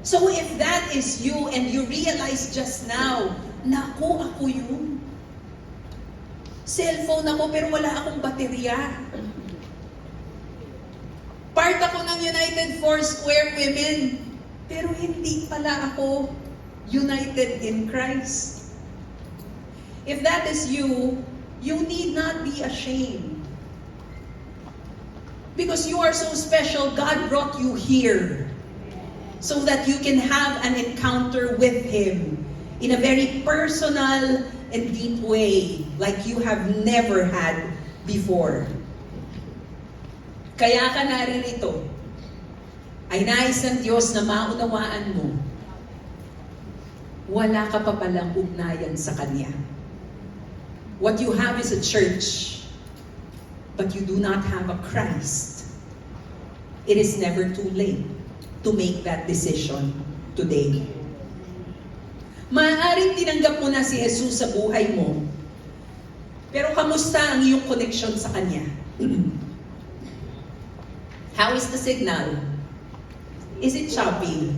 So if that is you and you realize just now, naku, ako yun. Cellphone ako pero wala akong baterya. Part ako ng United Foursquare Women, pero hindi pala ako united in Christ. If that is you, you need not be ashamed. Because you are so special, God brought you here so that you can have an encounter with Him in a very personal and deep way like you have never had before. Kaya ka naririto ay nais ng Diyos na maunawaan mo, wala ka pa palang ugnayan sa Kanya. What you have is a church, but you do not have a Christ. It is never too late to make that decision today. Maaaring tinanggap mo na si Jesus sa buhay mo, pero kamusta ang iyong connection sa Kanya? How is the signal? Is it choppy?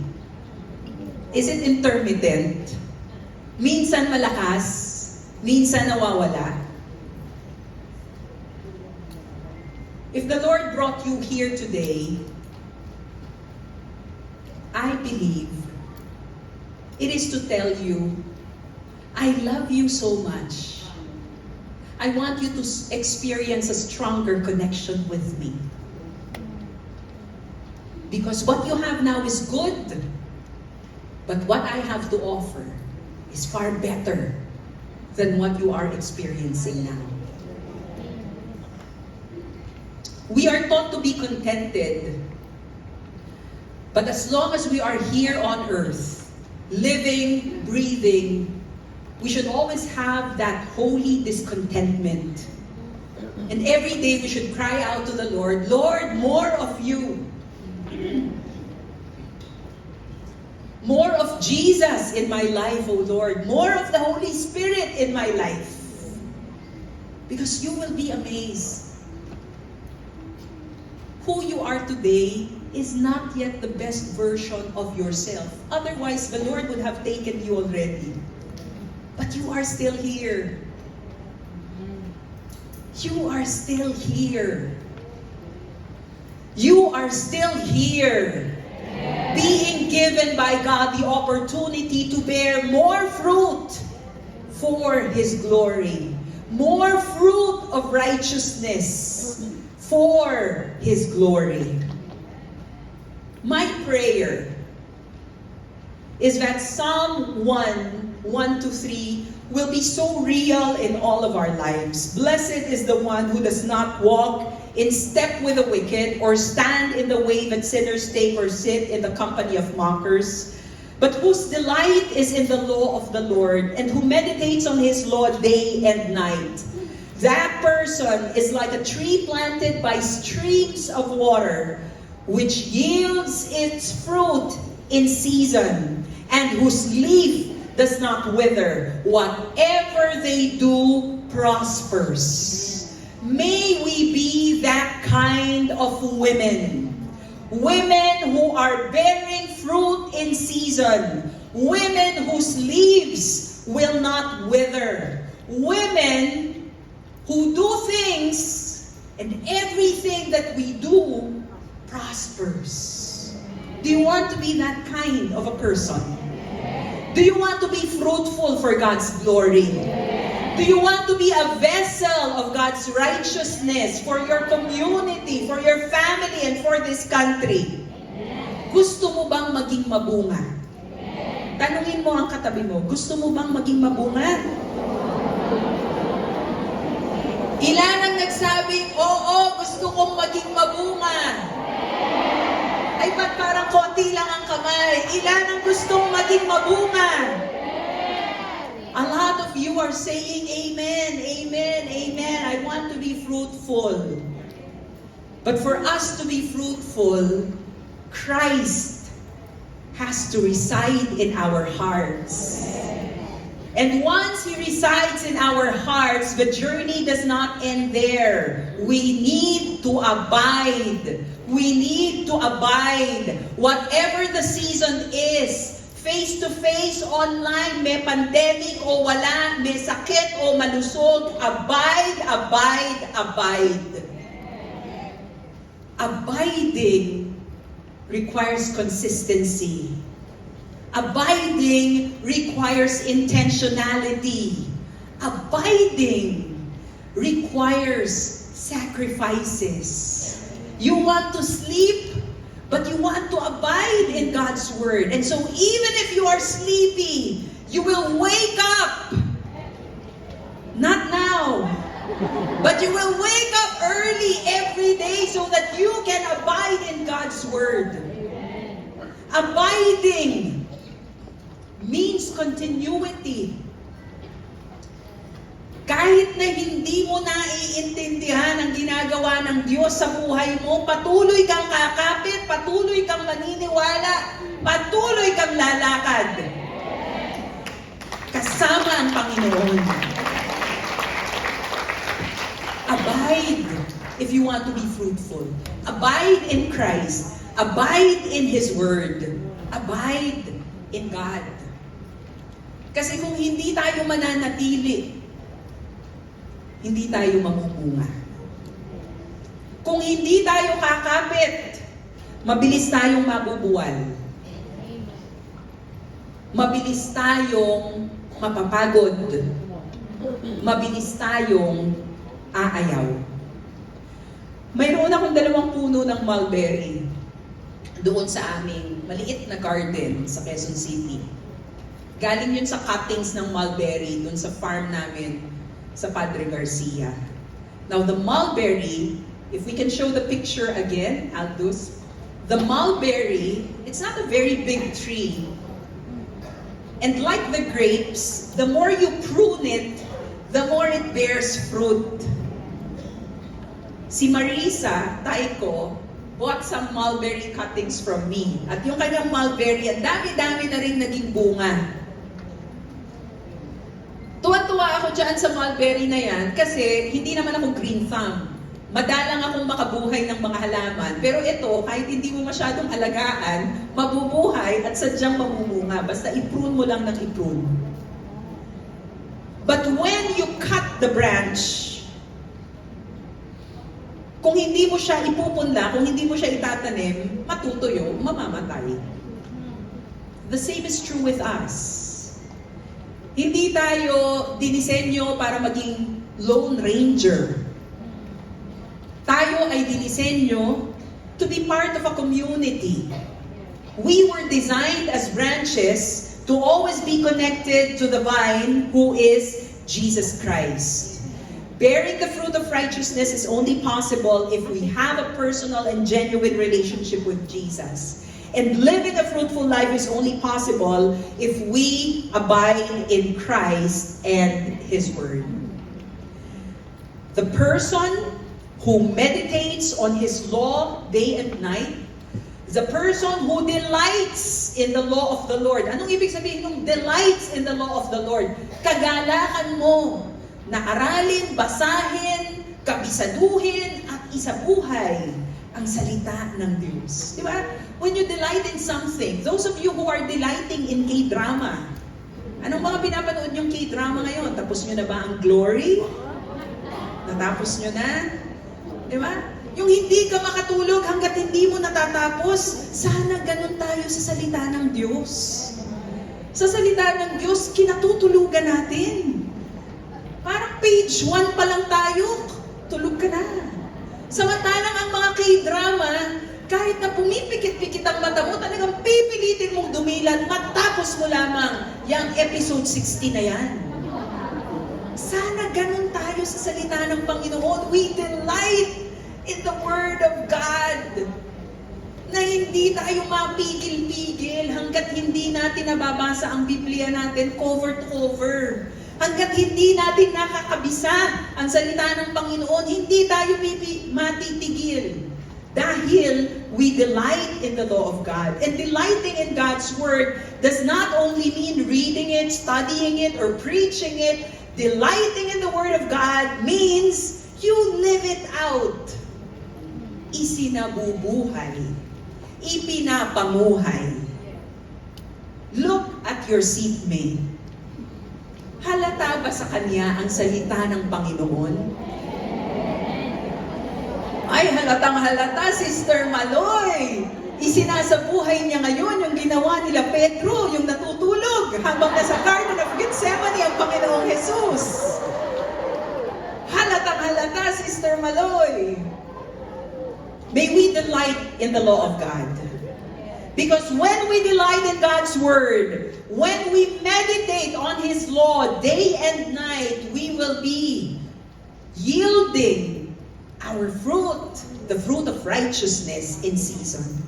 Is it intermittent? Minsan malakas, minsan nawawala. If the Lord brought you here today, I believe it is to tell you, I love you so much. I want you to experience a stronger connection with me. Because what you have now is good, but what I have to offer is far better than what you are experiencing now. We are taught to be contented, but as long as we are here on earth, living, breathing, we should always have that holy discontentment. And every day we should cry out to the Lord, Lord, more of you. More of Jesus in my life, O Lord. More of the Holy Spirit in my life. Because you will be amazed. Who you are today is not yet the best version of yourself. Otherwise, the Lord would have taken you already. But you are still here. You are still here. You are still here. Being given by God the opportunity to bear more fruit for His glory. More fruit of righteousness for His glory. My prayer is that Psalm 1:1-3 will be so real in all of our lives. Blessed is the one who does not walk in step with the wicked, or stand in the way that sinners take, or sit in the company of mockers, but whose delight is in the law of the Lord, and who meditates on His law day and night. That person is like a tree planted by streams of water, which yields its fruit in season, and whose leaf does not wither. Whatever they do prospers. May we be that kind of women. Women who are bearing fruit in season. Women whose leaves will not wither. Women who do things and everything that we do prospers. Do you want to be that kind of a person? Do you want to be fruitful for God's glory? Do you want to be a vessel of God's righteousness for your community, for your family, and for this country? Gusto mo bang maging mabunga? Tanungin mo ang katabi mo, gusto mo bang maging mabunga? Ilan ang nagsabing, oo, gusto kong maging mabunga? Ay, ba't parang konti lang ang kamay? Ilan ang gustong maging mabunga? A lot of you are saying, amen, amen, amen. I want to be fruitful. But for us to be fruitful, Christ has to reside in our hearts. And once He resides in our hearts, the journey does not end there. We need to abide. We need to abide. Whatever the season is, face-to-face, online, may pandemic o wala, may sakit o malusog, abide, abide, abide. Abiding requires consistency. Abiding requires intentionality. Abiding requires sacrifices. You want to sleep, but you want to abide in God's Word. And so even if you are sleepy, you will wake up. Not now. But you will wake up early every day so that you can abide in God's Word. Abiding means continuity. Kahit na hindi mo naiintindihan ang ginagawa ng Diyos sa buhay mo, patuloy kang kakapit, patuloy kang maniniwala, patuloy kang lalakad. Kasama ang Panginoon. Abide if you want to be fruitful. Abide in Christ. Abide in His Word. Abide in God. Kasi kung hindi tayo mananatili, hindi tayo mamumunga. Kung hindi tayo kakapit, mabilis tayong mabubuwal. Mabilis tayong mapapagod. Mabilis tayong aayaw. Mayroon akong 2 puno ng mulberry doon sa aming maliit na garden sa Quezon City. Galing yun sa cuttings ng mulberry doon sa farm namin sa Padre Garcia. Now the mulberry, if we can show the picture again, Aldous, the mulberry, it's not a very big tree. And like the grapes, the more you prune it, the more it bears fruit. Si Marisa, Taiko, bought some mulberry cuttings from me. At yung kanyang mulberry, ang dami-dami na rin naging bunga. Tuwa-tuwa ako dyan sa mulberry na yan kasi hindi naman ako green thumb. Madalang akong makabuhay ng mga halaman. Pero ito, kahit hindi mo masyadong alagaan, mabubuhay at sadyang mamumunga. Basta i-prune mo lang ng i-prune. But when you cut the branch, kung hindi mo siya ipupunla, kung hindi mo siya itatanim, matutuyo, mamamatay. The same is true with us. Hindi tayo dinisenyo para maging lone ranger. Tayo ay dinisenyo to be part of a community. We were designed as branches to always be connected to the vine who is Jesus Christ. Bearing the fruit of righteousness is only possible if we have a personal and genuine relationship with Jesus. And living a fruitful life is only possible if we abide in Christ and His Word. The person who meditates on His law day and night, the person who delights in the law of the Lord. Anong ibig sabihin ng delights in the law of the Lord? Kagalakan mo na aralin, basahin, kabisaduhin, at isabuhay ang salita ng Diyos. Di ba? When you delight in something, those of you who are delighting in K-drama, anong mga pinapanood yung K-drama ngayon? Tapos nyo na ba ang Glory? Natapos nyo na? Di ba? Yung hindi ka makatulog hanggat hindi mo natatapos, sana ganun tayo sa salita ng Diyos. Sa salita ng Diyos, kinatutulugan natin. Parang page 1 pa lang tayo, tulog ka na. Samantalang ang mga K-drama, Kahit na pumipikit-pikit ang mata mo, talagang pipilitin mong dumilat matapos mo lamang yung episode 60 na yan. Sana ganun tayo sa salita ng Panginoon. We delight in the Word of God. Na hindi tayo mapigil-pigil hanggat hindi natin nababasa ang Biblia natin cover to cover. Hanggat hindi natin nakakabisa ang salita ng Panginoon, hindi tayo matitigil. Dahil we delight in the law of God. And delighting in God's Word does not only mean reading it, studying it, or preaching it. Delighting in the Word of God means you live it out. Isinabubuhay. Ipinapamuhay. Look at your seatmate. Halata ba sa kanya ang salita ng Panginoon? Ay, halatang halata, Sister Maloy. Isinasabuhay niya ngayon yung ginawa nila Pedro, yung natutulog habang nasa Garden of Gethsemane ang Panginoong Jesus. Halatang halata, Sister Maloy. May we delight in the law of God. Because when we delight in God's Word, when we meditate on His law day and night, we will be yielding our fruit, the fruit of righteousness in season.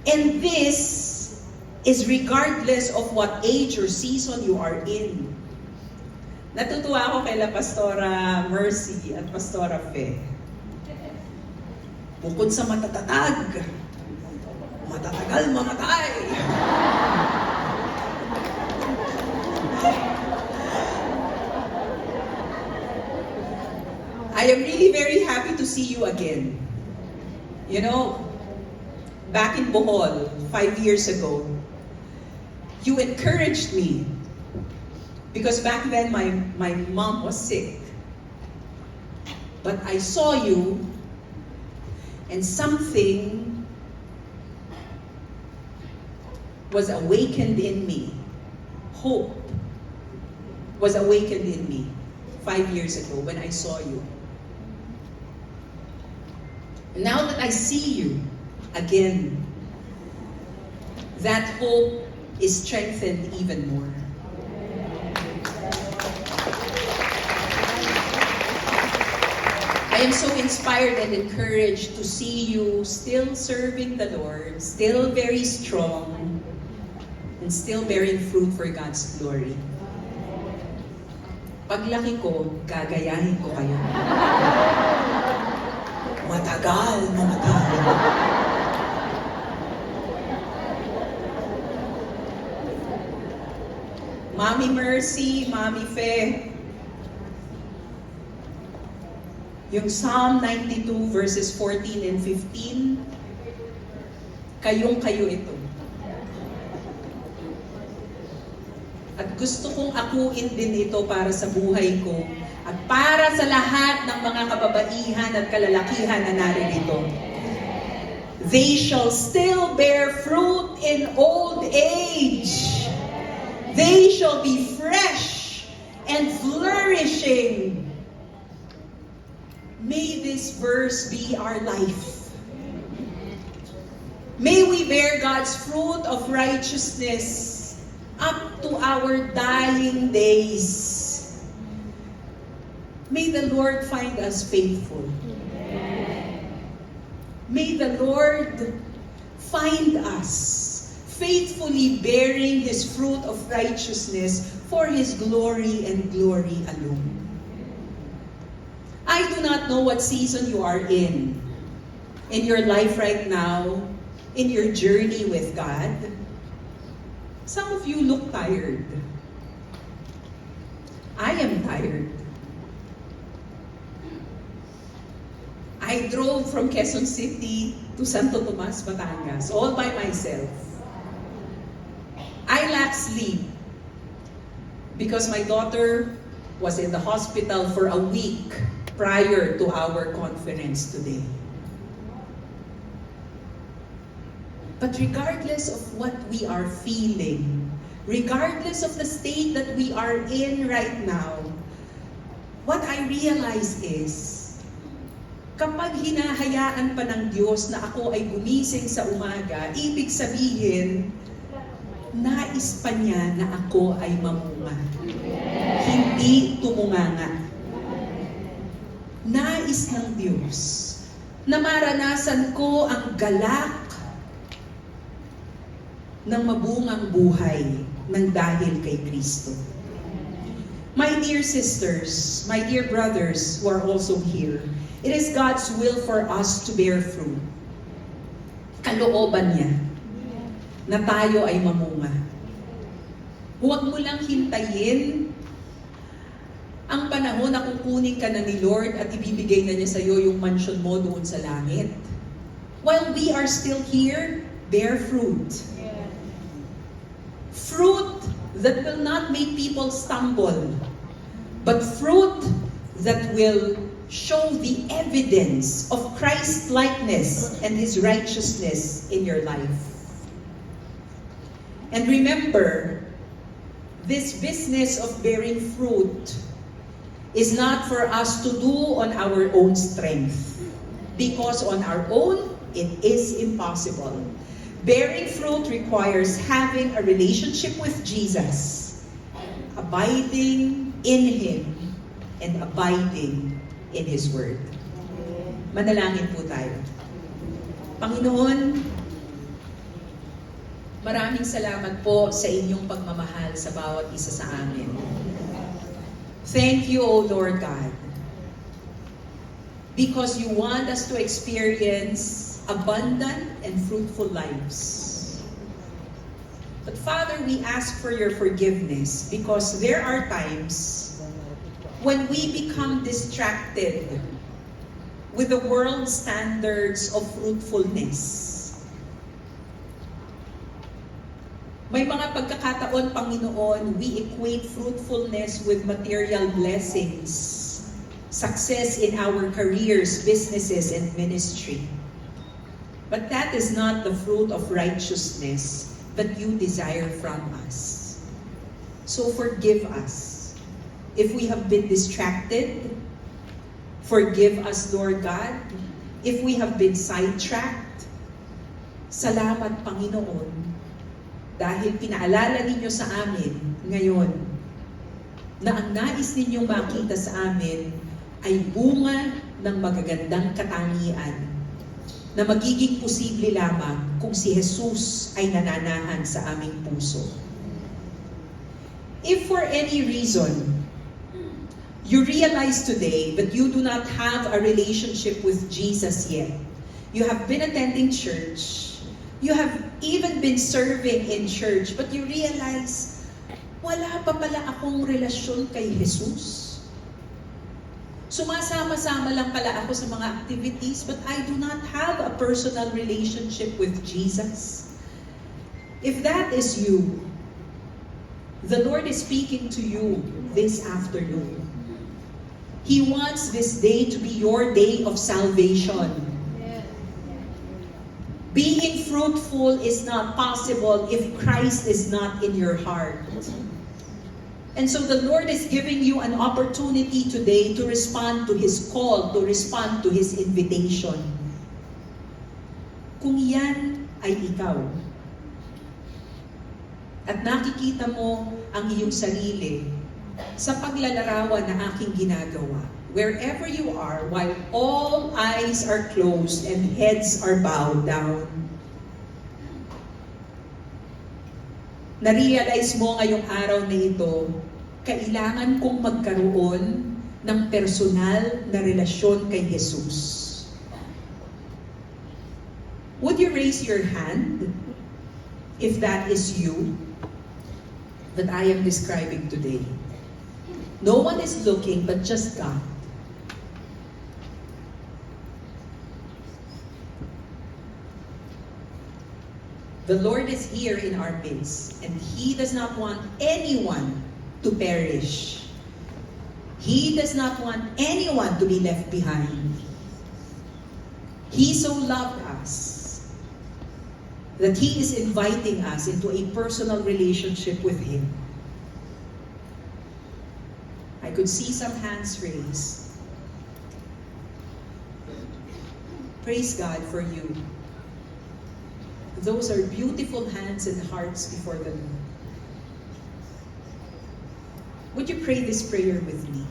And this is regardless of what age or season you are in. Natutuwa ako kay Pastora Mercy at Pastora Fe. Bukod sa matatatag, matatagal mamatay. I am really very happy to see you again. You know, back in Bohol, 5 years ago, you encouraged me because back then my mom was sick. But I saw you and something was awakened in me. Hope was awakened in me 5 years ago when I saw you. Now that I see you again, that hope is strengthened even more. I am so inspired and encouraged to see you still serving the Lord, still very strong, and still bearing fruit for God's glory. Paglaki ko, gagayahin ko kayo. Matagal, matagal. Mami Mercy, Mami Fe, yung Psalm 92 verses 14 and 15, kayong-kayo ito. At gusto kong akuin din ito para sa buhay ko at para sa lahat ng mga kababaihan at kalalakihan na naririto. They shall still bear fruit in old age. They shall be fresh and flourishing. May this verse be our life. May we bear God's fruit of righteousness up to our dying days. May the Lord find us faithful. May the Lord find us faithfully bearing His fruit of righteousness for His glory and glory alone. I do not know what season you are in your life right now, in your journey with God. Some of you look tired. I am tired. I drove from Quezon City to Santo Tomas, Batangas, all by myself. I lacked sleep because my daughter was in the hospital for a week prior to our conference today. But regardless of what we are feeling, regardless of the state that we are in right now, what I realize is Kapag hinahayaan pa ng Diyos na ako ay gumising sa umaga, ibig sabihin, nais pa niya na ako ay mamunga. Hindi tumunganga. Nais ng Diyos na maranasan ko ang galak ng mabungang buhay ng dahil kay Kristo. My dear sisters, my dear brothers who are also here, it is God's will for us to bear fruit. Kalooban niya na tayo ay mamunga. Huwag mo lang hintayin ang panahon na kukunin ka na ni Lord at ibibigay na niya sa iyo yung mansion mo doon sa langit. While we are still here, bear fruit. Fruit that will not make people stumble, but fruit that will show the evidence of Christ's likeness and His righteousness in your life. And remember, this business of bearing fruit is not for us to do on our own strength, because on our own, it is impossible. Bearing fruit requires having a relationship with Jesus, abiding in Him, and abiding in His Word. Manalangin po tayo. Panginoon, maraming salamat po sa inyong pagmamahal sa bawat isa sa amin. Thank you, O Lord God, because you want us to experience abundant and fruitful lives. But Father, we ask for your forgiveness because there are times when we become distracted with the world's standards of fruitfulness. May mga pagkakataon, Panginoon, we equate fruitfulness with material blessings, success in our careers, businesses, and ministry. But that is not the fruit of righteousness that you desire from us. So forgive us. If we have been distracted, forgive us, Lord God. If we have been sidetracked, salamat, Panginoon, dahil pinaalala ninyo sa amin ngayon na ang nais ninyong makita sa amin ay bunga ng magagandang katangian na magiging posible lamang kung si Jesus ay nananahan sa aming puso. If for any reason, you realize today that you do not have a relationship with Jesus yet, you have been attending church, you have even been serving in church, but you realize, wala pa pala akong relasyon kay Jesus. Sumasama-sama lang pala ako sa mga activities, but I do not have a personal relationship with Jesus. If that is you, the Lord is speaking to you this afternoon. He wants this day to be your day of salvation. Being fruitful is not possible if Christ is not in your heart. And so the Lord is giving you an opportunity today to respond to His call, to respond to His invitation. Kung yan ay ikaw, at nakikita mo ang iyong sarili sa paglalarawan na aking ginagawa, wherever you are, while all eyes are closed and heads are bowed down, na-realize mo ngayong araw na ito, kailangan kong magkaroon ng personal na relasyon kay Jesus. Would you raise your hand if that is you that I am describing today? No one is looking but just God. The Lord is here in our midst, and He does not want anyone to perish. He does not want anyone to be left behind. He so loved us that He is inviting us into a personal relationship with Him. I could see some hands raised. Praise God for you. Those are beautiful hands and hearts before the Lord. Would you pray this prayer with me?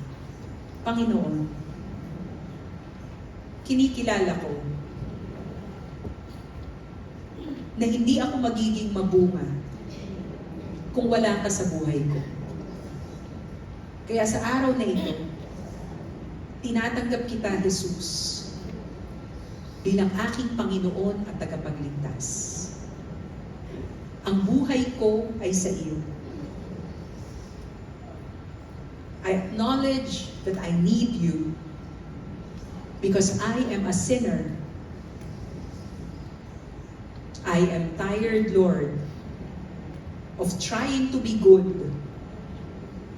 Panginoon, kinikilala ko na hindi ako magiging mabunga kung wala ka sa buhay ko. Kaya sa araw na ito, tinatanggap kita, Jesus, bilang aking Panginoon at tagapagligtas. Ang buhay ko ay sa iyo. I acknowledge that I need you because I am a sinner. I am tired, Lord, of trying to be good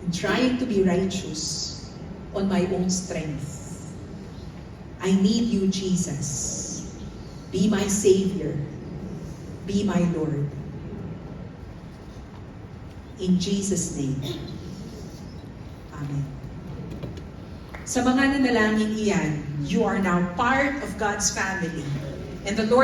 and trying to be righteous on my own strength. I need you, Jesus. Be my Savior. Be my Lord. In Jesus' name. Amen. Sa mga nanalangin iyan, you are now part of God's family. And the Lord